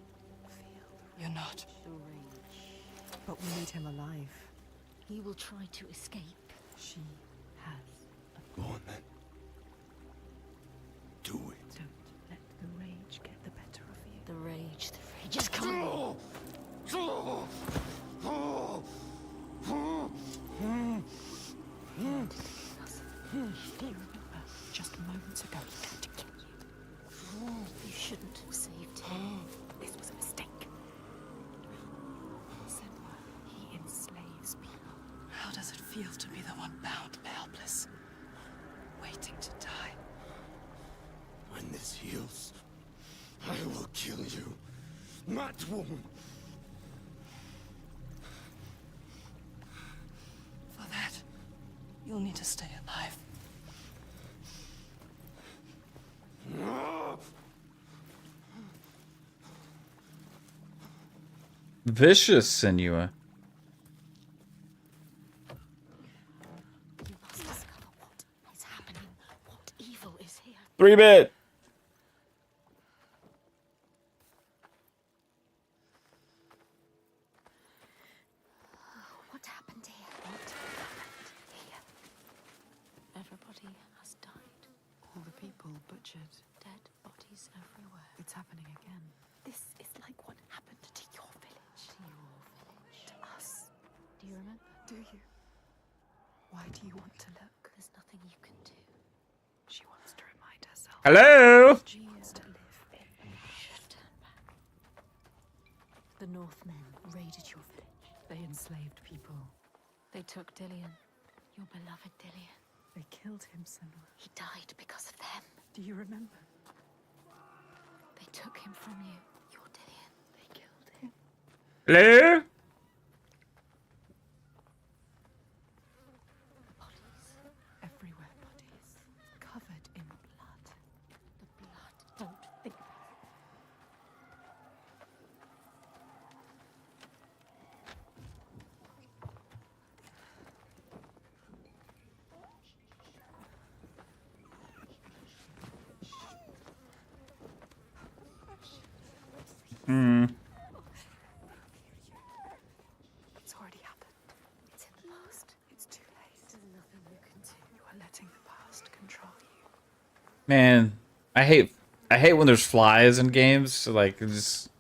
you're not. The rage. But we need him alive. He will try to escape. She has. Go on then. Do it. Don't let the rage get the better of you. The rage is coming. Do you remember just moments ago he tried to kill you? You shouldn't have saved him. This was a mistake. Senwa, he enslaves people. How does it feel to be the one bound and helpless, waiting to die? When this heals, I will kill you, not woman. For that, you'll need to stay alive. Vicious, Senua. You must discover what is happening. What evil is here? 3-bit. What happened here? What happened here? Everybody has died. All the people butchered. Dead bodies everywhere. It's happening again. This is like what happened to your village. To your village. To us. Do you remember? Do you? Why do you want to look? There's nothing you can do. She wants to remind herself. Hello. She used to live in. You should turn back. The Northmen raided your village. They enslaved people. They took Dillion. Your beloved Dillion. They killed him, Senwa. He died because of them. Do you remember? They took him from you. Your Dillion. They killed him. Hello. Bodies. Everywhere bodies. Covered in blood. The blood. Don't think about it. It's already happened. It's in the past. It's too late. There's nothing you can do. You are letting the past control you. Man, I hate when there's flies in games. So, like, it's just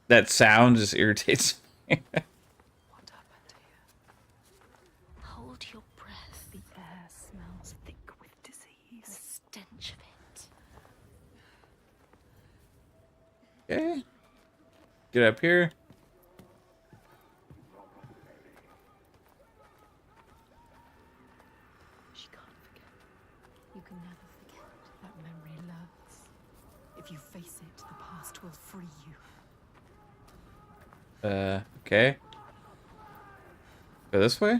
that sound just irritates me. What happened here? Hold your breath. The air smells thick with The disease. stench of it. Okay. Get up here. She can't forget. You can never forget. That memory lurks. If you face it, the past will free you. Okay. Go this way?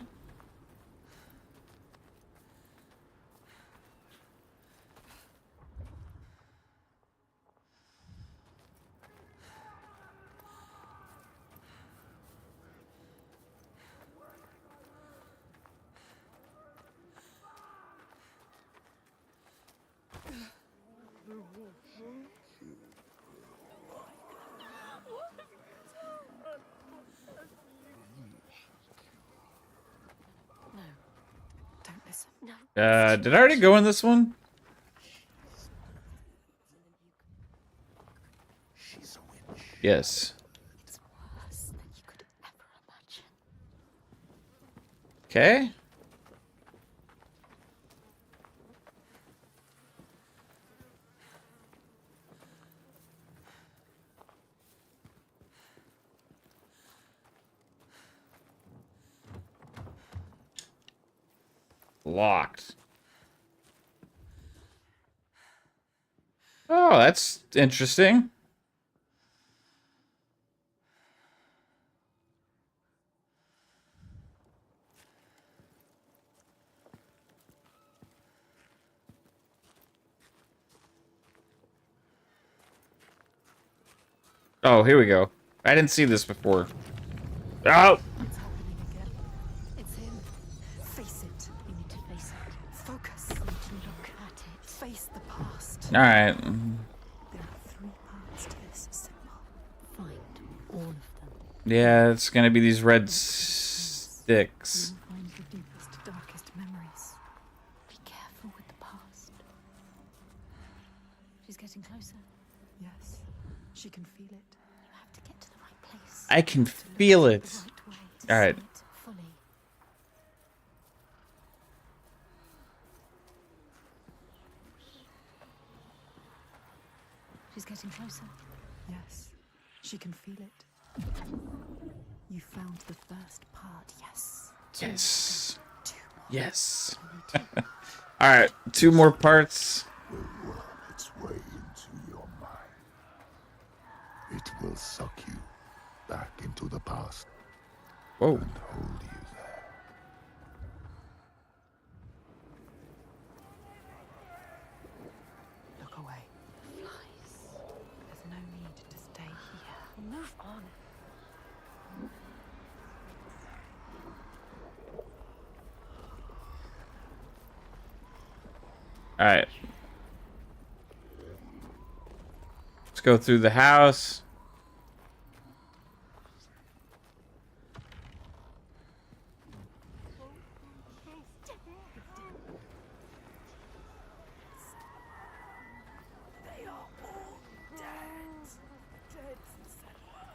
No. Don't listen. No. Did I already go in this one? She's a witch. Yes. It's worse than you could ever imagine. Okay. Locked. Oh, that's interesting. Oh, here we go. I didn't see this before. Oh! It's happening again. It's him. Face it. You need to face it. Focus. You need to look at it. Face the past. Alright. There are 3 parts to this symbol. Find all of them. Yeah, it's gonna be these red sticks. You will find the deepest, darkest memories. Be careful with the past. She's getting closer. Yes, she can feel it. You have to get to the right place. I can feel it. The right way to All right. see it fully. She's getting closer. Yes, she can feel it. You found the first part, yes. Yes. Two more. Yes. All right, 2 more parts. Will work its way into your mind. It will suck you back into the past Whoa. and hold you there. Look away. Flies. There's no need to stay here. Move on. All right. Let's go through the house. They are all dead. Dead, Senua.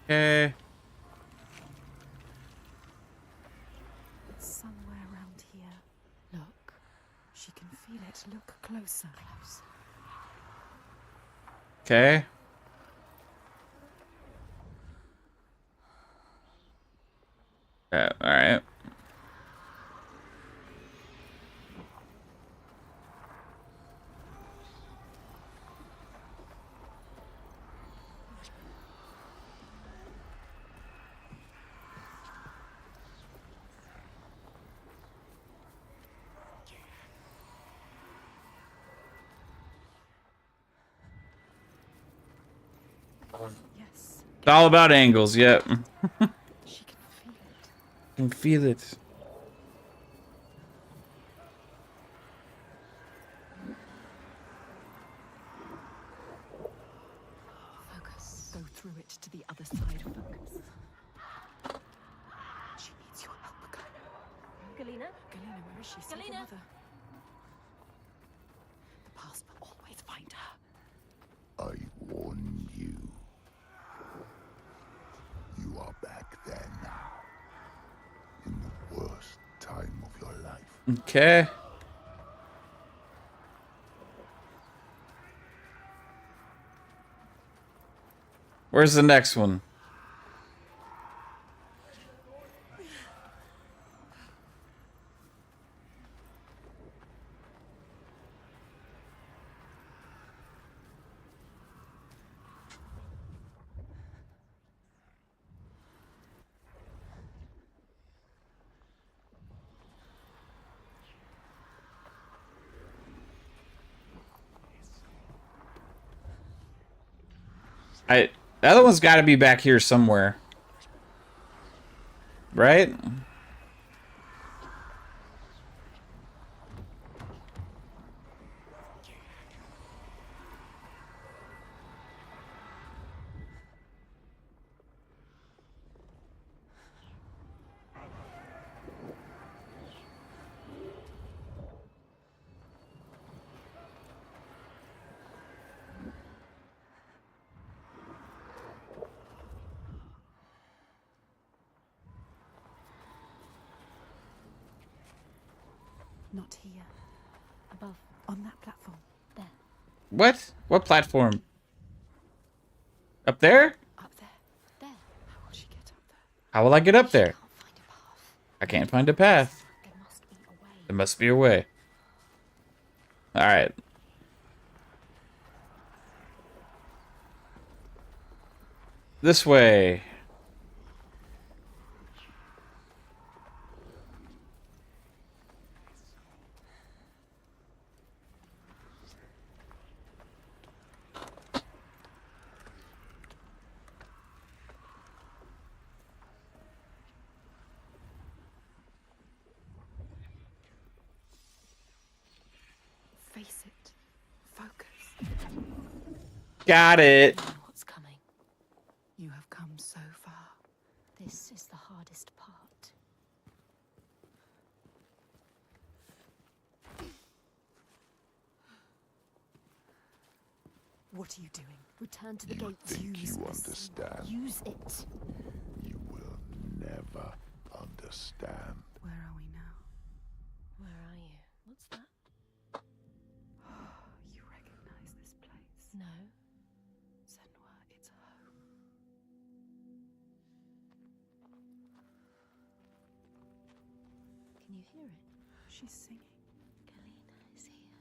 Okay. It's somewhere around here. Look. She can feel it. Look closer. Close. Okay. All right. Yes. It's all about angles. Yep. She can feel it. Can feel it. Focus. Go through it to the other side. Focus. She needs your help, Galena? Galena, where is she? Save your Galena? mother. The past will always find her. I warn you. You are back there now. In the worst time of your life. Okay. Where's the next one? The other one's got to be back here somewhere. Right? Not here. Above. On that platform. There. What? What platform? Up there? Up there. There. How will she get up there? How will I get up there? Can't find a path. I can't find a path. There must be a way. There must be a way. Alright. This way. Got it. You know what's coming. You have come so far. This is the hardest part. What are you doing? Return to the You gates. think Use you this. understand? Use it. You will never understand. Where are we now? Where are you? What's that? You recognize this place? No. Senua, it's home. Can you hear it? She's singing. Galena is here.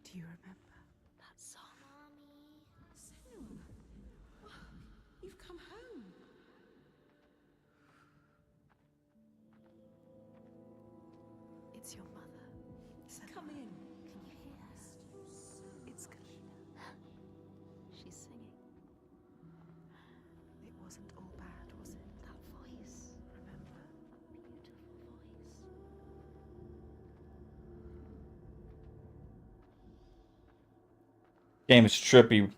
Do you remember? That song. Senua, you've come home. It's your mother. Senua. Come in. Can you hear her? It's Galena. She's singing. It wasn't all bad, was it? That voice. Remember? Beautiful voice. Game is trippy.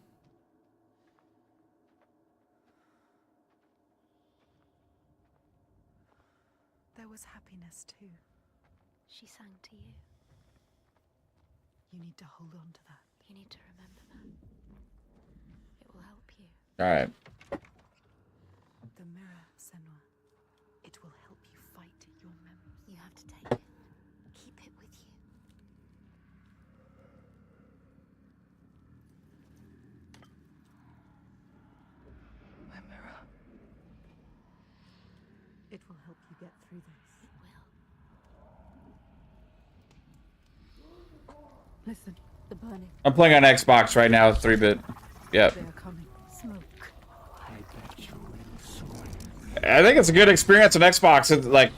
There was happiness too. She sang to you. You need to hold on to that. You need to remember that. It will help you. All right. The mirror, Senua. It will help you fight your memories. You have to take it. Keep it with you. My mirror. It will help you get through this. It will. Listen, The burning. I'm playing on Xbox right now, 3-bit. Yep. they are coming. Smoke. I bet you will soon. I think it's a good experience on Xbox.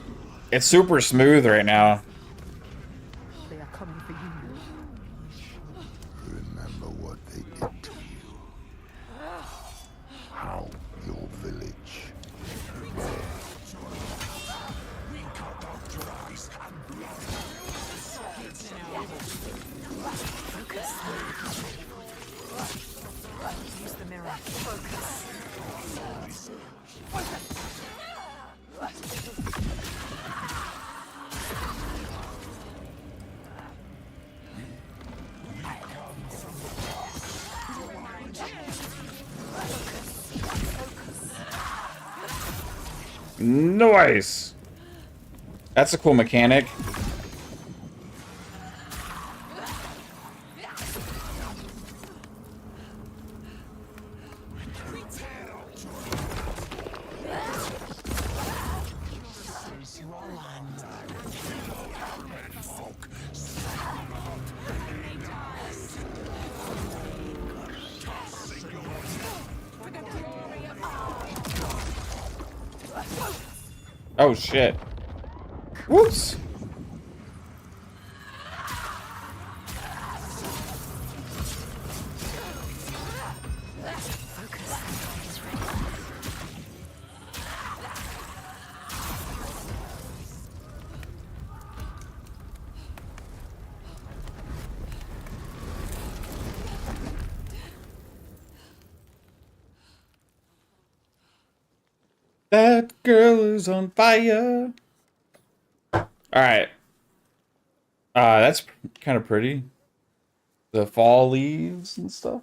It's super smooth right now. They are coming for you. Remember what they did to you. How your village Use the mirror. Focus. Nice. That's a cool mechanic. Oh shit. Whoops. That girl is on fire. All right. That's kind of pretty. The fall leaves and stuff.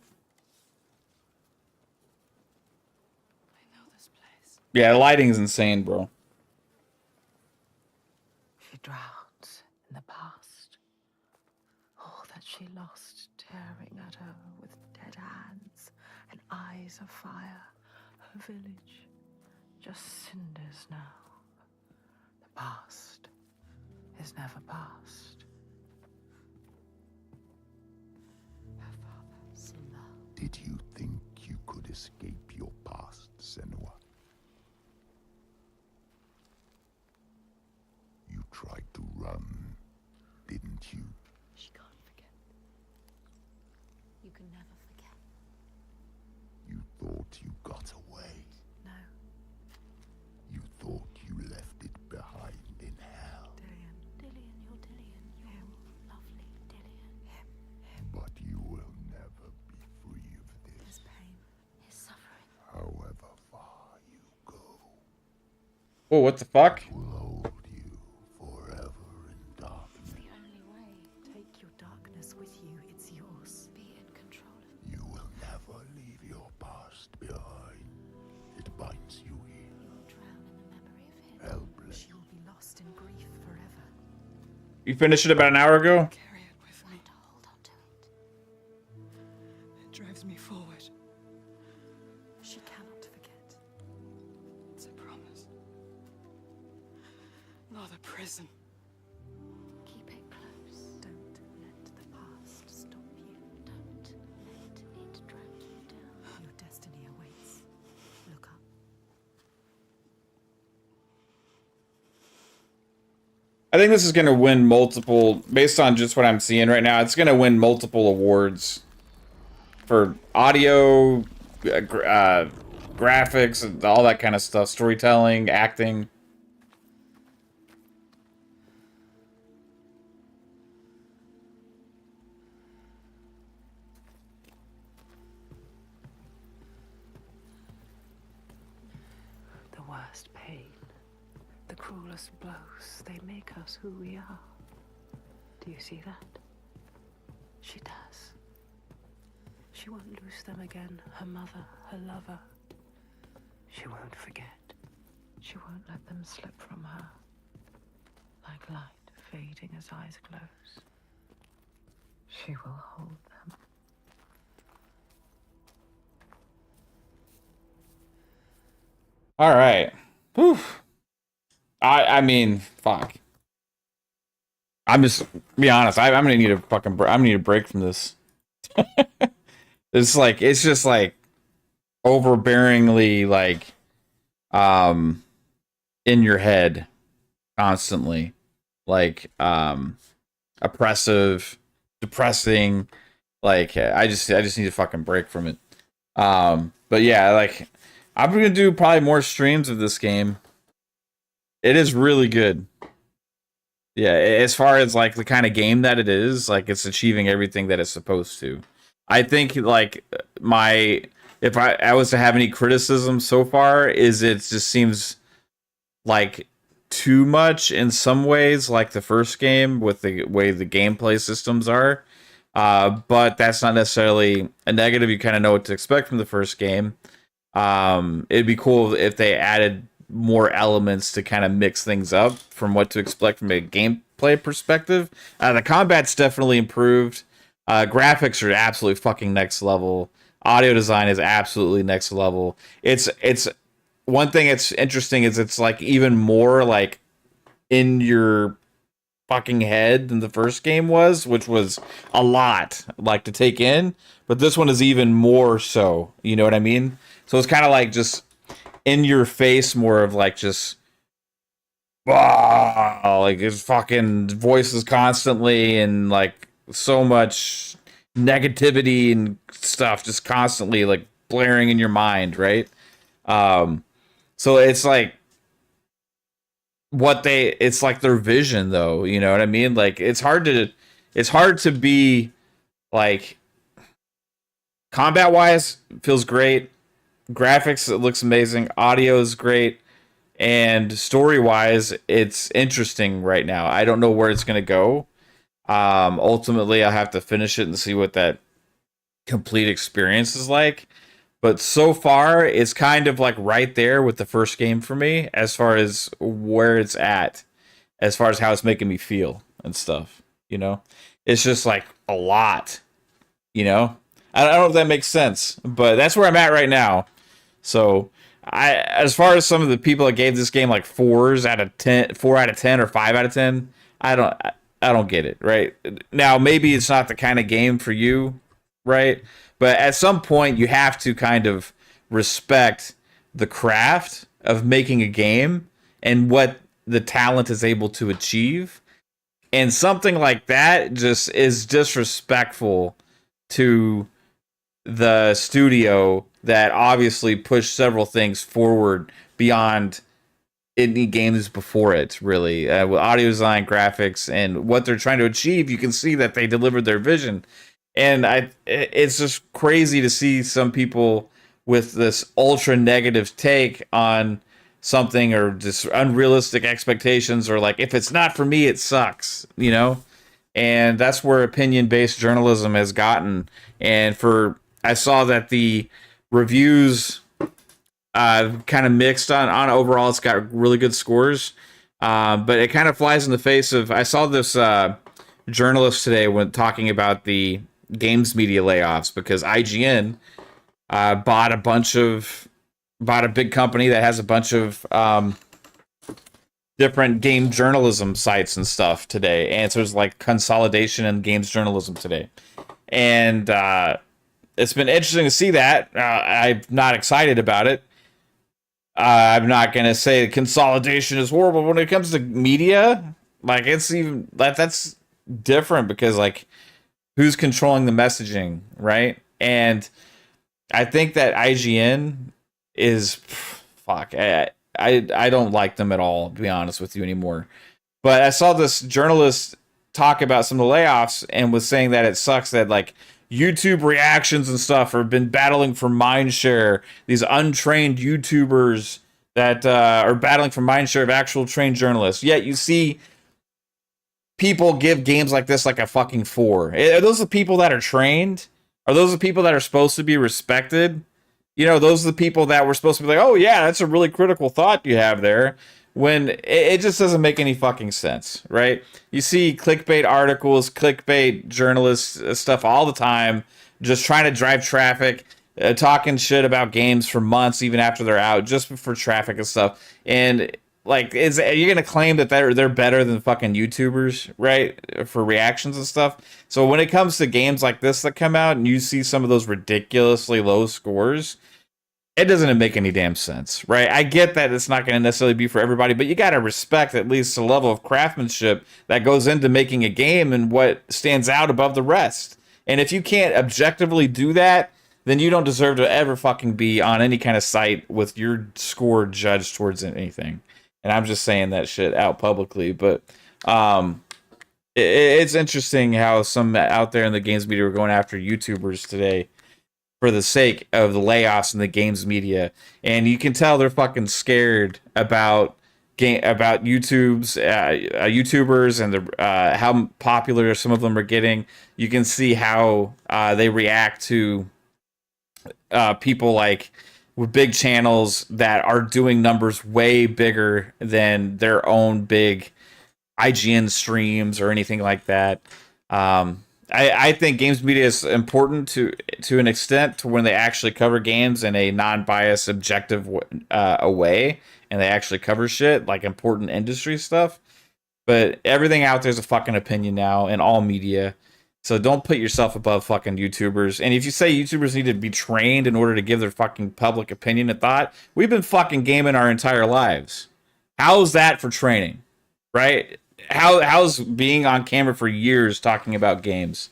I know this place. Yeah, the lighting's insane, bro. She drowns in the past. All that she lost, tearing at her with dead hands and eyes of fire. Her village, just cinders now. The past is never past. Her father, Simba. Did you think you could escape your past, Senua? You tried to run, didn't you? She can't forget. You can never forget. You thought you got away. no, You thought you left it behind in hell. Dillian, Dillian, you're Dillian. You're lovely, Dillian. But you will never be free of Oh, what the fuck? Will hold you forever in darkness. It's the only way. Take your darkness with you. It's yours. Be in control of it. You will never leave your past behind. It binds you here. You will drown in the memory of him. Hellblade. She will be lost in grief forever. You finished it about an hour ago? Carry it with me. Learn to hold on to it. It drives me forward. She cannot forget. It's a promise. Not a prison. Keep it close. Don't let the past stop you. Don't let it drag you down. Your destiny awaits. Look up. I think this is going to win multiple, based on just what I'm seeing right now, it's going to win multiple awards for audio, graphics, and all that kind of stuff, storytelling, acting. The worst pain, the cruelest blows, they make us who we are. Do you see that? She does. She won't lose them again, her mother, her lover. She won't forget. She won't let them slip from her. Like light fading as eyes close. She will hold them. All right. Whew. I mean, fuck. I'm just be honest. I'm gonna need a fucking. I'm gonna need a break from this. It's just like overbearingly like, in your head, constantly, like oppressive, depressing. Like I just need a fucking break from it. But yeah, like I'm gonna do probably more streams of this game. It is really good. Yeah, as far as like the kind of game that it is, like it's achieving everything that it's supposed to. I think like if I was to have any criticism so far, is it just seems like too much in some ways, like the first game with the way the gameplay systems are. But that's not necessarily a negative. You kind of know what to expect from the first game. It'd be cool if they added more elements to kind of mix things up from what to expect from a gameplay perspective. The combat's definitely improved. Graphics are absolutely fucking next level. Audio design is absolutely next level. It's one thing that's interesting is it's like even more like in your fucking head than the first game was, which was a lot like to take in, but this one is even more so, you know what I mean? So it's kind of like just in your face, more of like just like his fucking voices constantly and like so much negativity and stuff just constantly like blaring in your mind, right? So it's like it's like their vision though, you know what I mean? Like it's hard to be like combat wise feels great. Graphics, it looks amazing. Audio is great. And story-wise, it's interesting right now. I don't know where it's going to go. Ultimately, I'll have to finish it and see what that complete experience is like. But so far, it's kind of like right there with the first game for me as far as where it's at, as far as how it's making me feel and stuff, you know? It's just like a lot, you know? I don't know if that makes sense, but that's where I'm at right now. So, as far as some of the people that gave this game like 4 out of 10 or 5 out of 10, I don't get it, right? Now, maybe it's not the kind of game for you, right? But at some point, you have to kind of respect the craft of making a game and what the talent is able to achieve. And something like that just is disrespectful to the studio that obviously pushed several things forward beyond any games before it, really. With audio design, graphics, and what they're trying to achieve, you can see that they delivered their vision. And it's just crazy to see some people with this ultra negative take on something, or just unrealistic expectations, or like, if it's not for me, it sucks, you know? And that's where opinion-based journalism has gotten. And I saw that the reviews kind of mixed on overall. It's got really good scores, but it kind of flies in the face of. I saw this journalist today when talking about the games media layoffs, because IGN bought a big company that has a bunch of different game journalism sites and stuff today, and so there's like consolidation in games journalism today, and it's been interesting to see that. I'm not excited about it. I'm not gonna say consolidation is horrible. When it comes to media, like, it's even that's different, because like, who's controlling the messaging, right? And I think that IGN is fuck. I don't like them at all, to be honest with you, anymore. But I saw this journalist talk about some of the layoffs and was saying that it sucks that like YouTube reactions and stuff have been battling for mindshare. These untrained YouTubers that are battling for mindshare of actual trained journalists. Yet you see people give games like this like a fucking 4. Are those the people that are trained? Are those the people that are supposed to be respected? You know, those are the people that were supposed to be like, oh yeah, that's a really critical thought you have there. When it just doesn't make any fucking sense, right? You see clickbait articles, clickbait journalists, stuff all the time, just trying to drive traffic, talking shit about games for months, even after they're out, just for traffic and stuff. And like, you're gonna claim that they're better than fucking YouTubers, right? For reactions and stuff. So when it comes to games like this that come out, and you see some of those ridiculously low scores, it doesn't make any damn sense, right? I get that it's not going to necessarily be for everybody, but you got to respect at least the level of craftsmanship that goes into making a game and what stands out above the rest. And if you can't objectively do that, then you don't deserve to ever fucking be on any kind of site with your score judged towards anything. And I'm just saying that shit out publicly, but it's interesting how some out there in the games media are going after YouTubers today for the sake of the layoffs in the games media, and you can tell they're fucking scared about YouTubers and the how popular some of them are getting. You can see how they react to people like with big channels that are doing numbers way bigger than their own big IGN streams or anything like that. I think games media is important to an extent, to when they actually cover games in a non-biased, objective way, and they actually cover shit like important industry stuff. But everything out there is a fucking opinion now in all media. So don't put yourself above fucking YouTubers. And if you say YouTubers need to be trained in order to give their fucking public opinion a thought, we've been fucking gaming our entire lives. How's that for training, right? How's being on camera for years talking about games,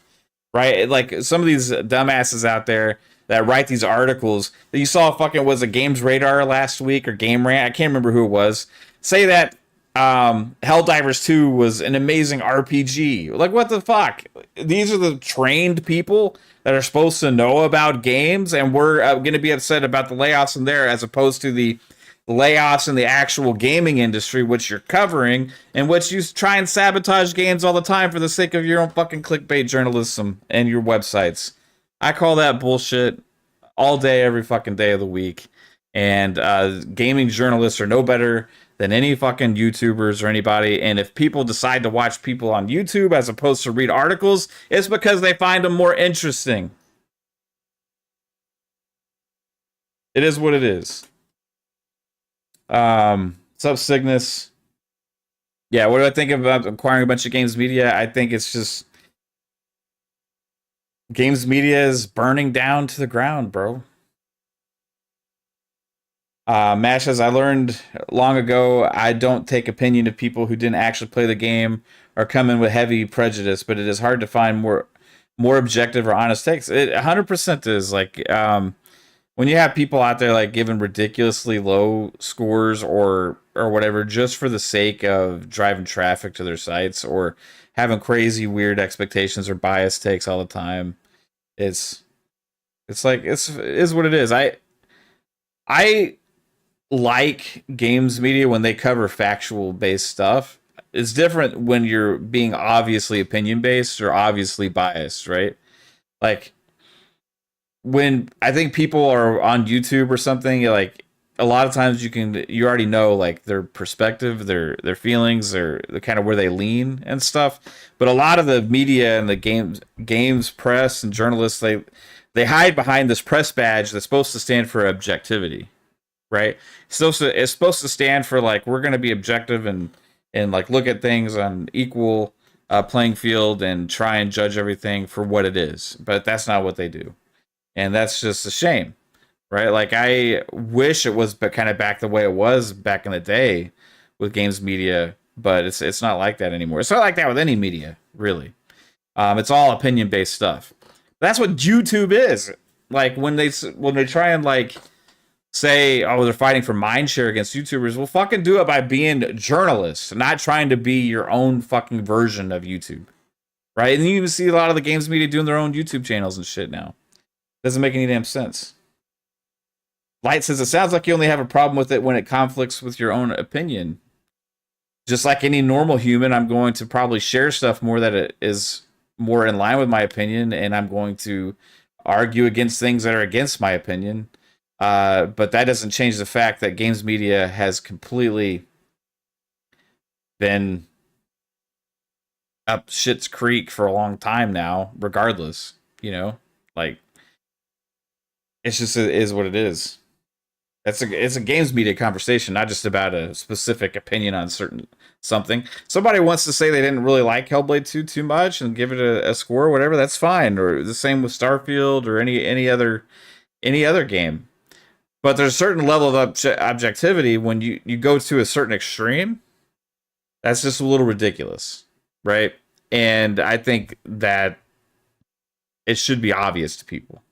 right? Like, some of these dumbasses out there that write these articles that you saw fucking, was it Games Radar last week or Game Rant? I can't remember who it was. Say that Helldivers 2 was an amazing RPG. Like, what the fuck? These are the trained people that are supposed to know about games, and we're going to be upset about the layoffs in there, as opposed to the layoffs in the actual gaming industry, which you're covering, and which you try and sabotage games all the time for the sake of your own fucking clickbait journalism and your websites. I call that bullshit all day, every fucking day of the week. And gaming journalists are no better than any fucking YouTubers or anybody. And if people decide to watch people on YouTube as opposed to read articles, it's because they find them more interesting. It is what it is. What's up, Cygnus? Yeah, what do I think about acquiring a bunch of games media? I think it's just games media is burning down to the ground, bro. Mash says, I learned long ago I don't take opinion of people who didn't actually play the game or come in with heavy prejudice, but it is hard to find more objective or honest takes. It 100% is. Like, when you have people out there like giving ridiculously low scores or whatever, just for the sake of driving traffic to their sites, or having crazy weird expectations or biased takes all the time, it's like, it is what it is. I like games media when they cover factual based stuff. It's different when you're being obviously opinion based or obviously biased, right? Like when I think people are on YouTube or something, like a lot of times you already know like their perspective, their feelings, the kind of where they lean and stuff. But a lot of the media and the games press and journalists, they hide behind this press badge that's supposed to stand for objectivity, right? It's supposed to stand for like we're going to be objective and like look at things on equal playing field and try and judge everything for what it is. But that's not what they do, and that's just a shame, right? Like I wish it was kind of back the way it was back in the day with games media, but it's not like that anymore. It's not like that with any media, really. It's all opinion based stuff. That's what YouTube is. Like when they try and like say, oh, they're fighting for mindshare against YouTubers. Well, fucking do it by being journalists, not trying to be your own fucking version of YouTube, right? And you even see a lot of the games media doing their own YouTube channels and shit now. Doesn't make any damn sense. Light says, it sounds like you only have a problem with it when it conflicts with your own opinion. Just like any normal human, I'm going to probably share stuff more that it is more in line with my opinion, and I'm going to argue against things that are against my opinion. But that doesn't change the fact that games media has completely been up shit's creek for a long time now, regardless, you know, like it's just it is what it is. It's a games media conversation, not just about a specific opinion on something. Somebody wants to say they didn't really like Hellblade 2 too much and give it a score or whatever, that's fine. Or the same with Starfield or any other game. But there's a certain level of objectivity when you go to a certain extreme. That's just a little ridiculous, right? And I think that it should be obvious to people.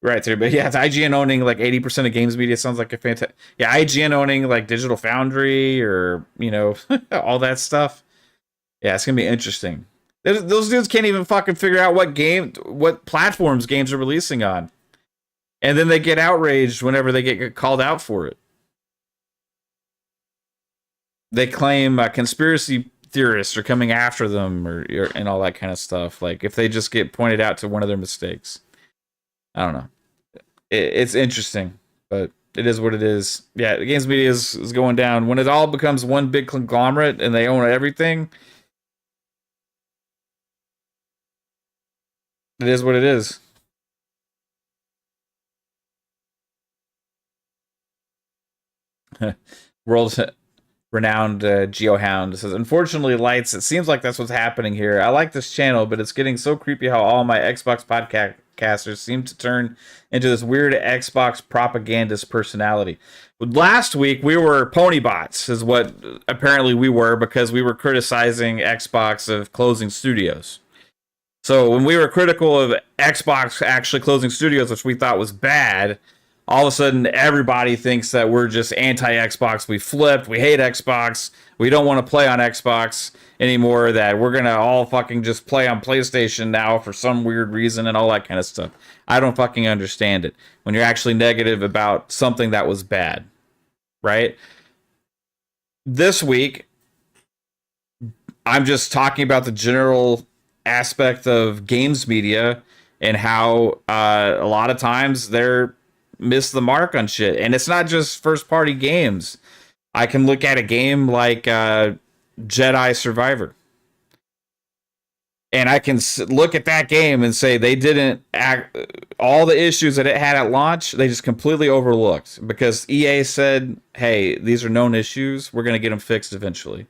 Right there, but yeah, it's IGN owning like 80% of games media sounds like a fantastic. Yeah, IGN owning like Digital Foundry or all that stuff. Yeah, it's gonna be interesting. Those dudes can't even fucking figure out what platforms games are releasing on, and then they get outraged whenever they get called out for it. They claim conspiracy theorists are coming after them or and all that kind of stuff. Like if they just get pointed out to one of their mistakes. I don't know. It's interesting, but it is what it is. Yeah, the games media is going down. When it all becomes one big conglomerate and they own everything, it is what it is. World renowned GeoHound says, unfortunately, Lights, it seems like that's what's happening here. I like this channel, but it's getting so creepy how all my Xbox podcasters seem to turn into this weird Xbox propagandist personality. Last week, we were ponybots, is what apparently we were, because we were criticizing Xbox of closing studios. So when we were critical of Xbox actually closing studios, which we thought was bad, all of a sudden everybody thinks that we're just anti-Xbox. We flipped. We hate Xbox. We don't want to play on Xbox anymore. That we're going to all fucking just play on PlayStation now for some weird reason and all that kind of stuff. I don't fucking understand it. When you're actually negative about something that was bad, right? This week, I'm just talking about the general aspect of games media and how a lot of times they're miss the mark on shit. And it's not just first party games. I can look at a game like Jedi Survivor, and I can look at that game and say they didn't act, all the issues that it had at launch, they just completely overlooked because EA said, hey, these are known issues, we're going to get them fixed eventually,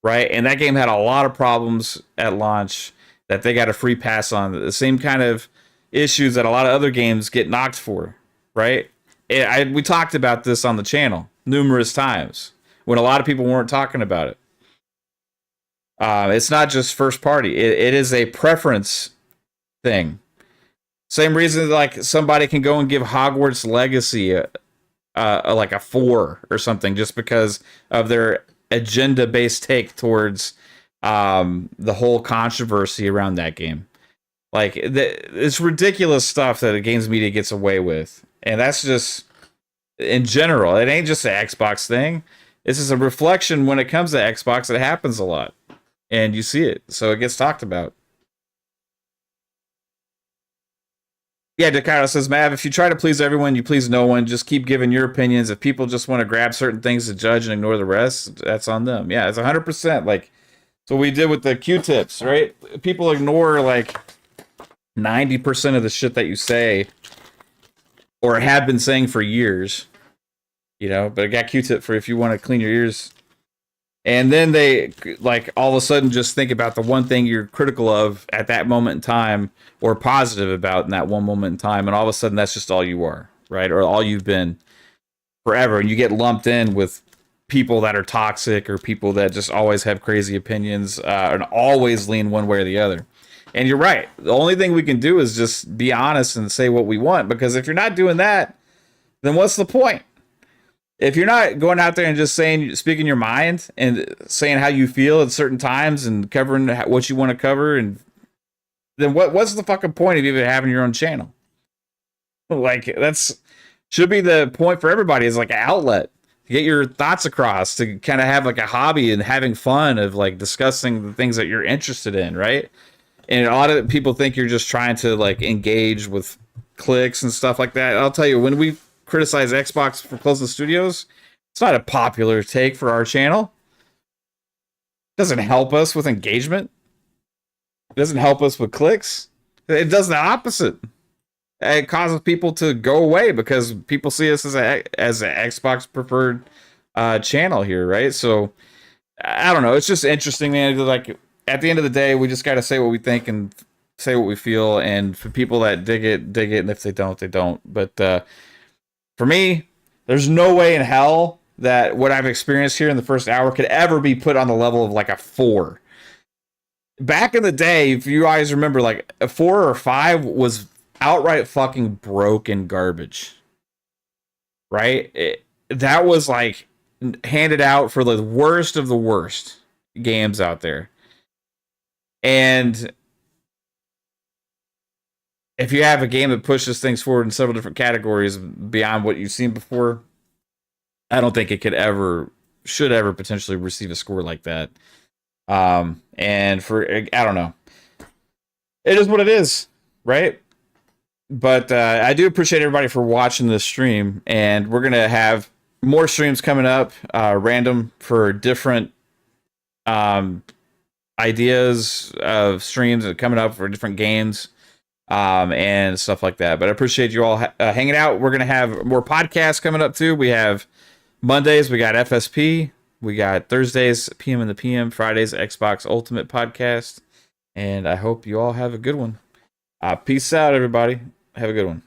right? And that game had a lot of problems at launch that they got a free pass on, the same kind of issues that a lot of other games get knocked for, right? We talked about this on the channel numerous times when a lot of people weren't talking about it. It's not just first party. It is a preference thing. Same reason like somebody can go and give Hogwarts Legacy like a 4 or something just because of their agenda-based take towards the whole controversy around that game. Like it's ridiculous stuff that the games media gets away with. And that's just in general. It ain't just an Xbox thing. This is a reflection when it comes to Xbox. It happens a lot. And you see it. So it gets talked about. Yeah, Dakaro says, Mav, if you try to please everyone, you please no one. Just keep giving your opinions. If people just want to grab certain things to judge and ignore the rest, that's on them. Yeah, it's 100%. Like, so we did with the Q-tips, right? People ignore like 90% of the shit that you say or have been saying for years, you know, but I got Q-tip for if you want to clean your ears. And then they like all of a sudden just think about the one thing you're critical of at that moment in time or positive about in that one moment in time. And all of a sudden that's just all you are, right? Or all you've been forever. And you get lumped in with people that are toxic or people that just always have crazy opinions and always lean one way or the other. And you're right. The only thing we can do is just be honest and say what we want, because if you're not doing that, then what's the point? If you're not going out there and just speaking your mind and saying how you feel at certain times and covering what you want to cover, and then what's the fucking point of even having your own channel? Like, that's should be the point for everybody, is like an outlet to get your thoughts across, to kind of have like a hobby and having fun of like discussing the things that you're interested in, right? And a lot of people think you're just trying to like engage with clicks and stuff like that. I'll tell you, when we criticize Xbox for closing the studios, it's not a popular take for our channel. It doesn't help us with engagement. It doesn't help us with clicks. It does the opposite. It causes people to go away because people see us as an Xbox preferred channel here, right? So I don't know. It's just interesting, man. Like, at the end of the day, we just got to say what we think and say what we feel. And for people that dig it, dig it. And if they don't, they don't. But for me, there's no way in hell that what I've experienced here in the first hour could ever be put on the level of like a 4. Back in the day, if you guys remember, like a 4 or 5 was outright fucking broken garbage, right? That was like handed out for the worst of the worst games out there. And if you have a game that pushes things forward in several different categories beyond what you've seen before, I don't think it should ever potentially receive a score like that. And I don't know. It is what it is, right? But I do appreciate everybody for watching this stream, and we're going to have more streams coming up, random, for different ideas of streams that are coming up for different games and stuff like that. But I appreciate you all hanging out. We're going to have more podcasts coming up too. We have Mondays, we got FSP. We got Thursdays, PM in the PM. Fridays, Xbox Ultimate Podcast. And I hope you all have a good one. Peace out, everybody. Have a good one.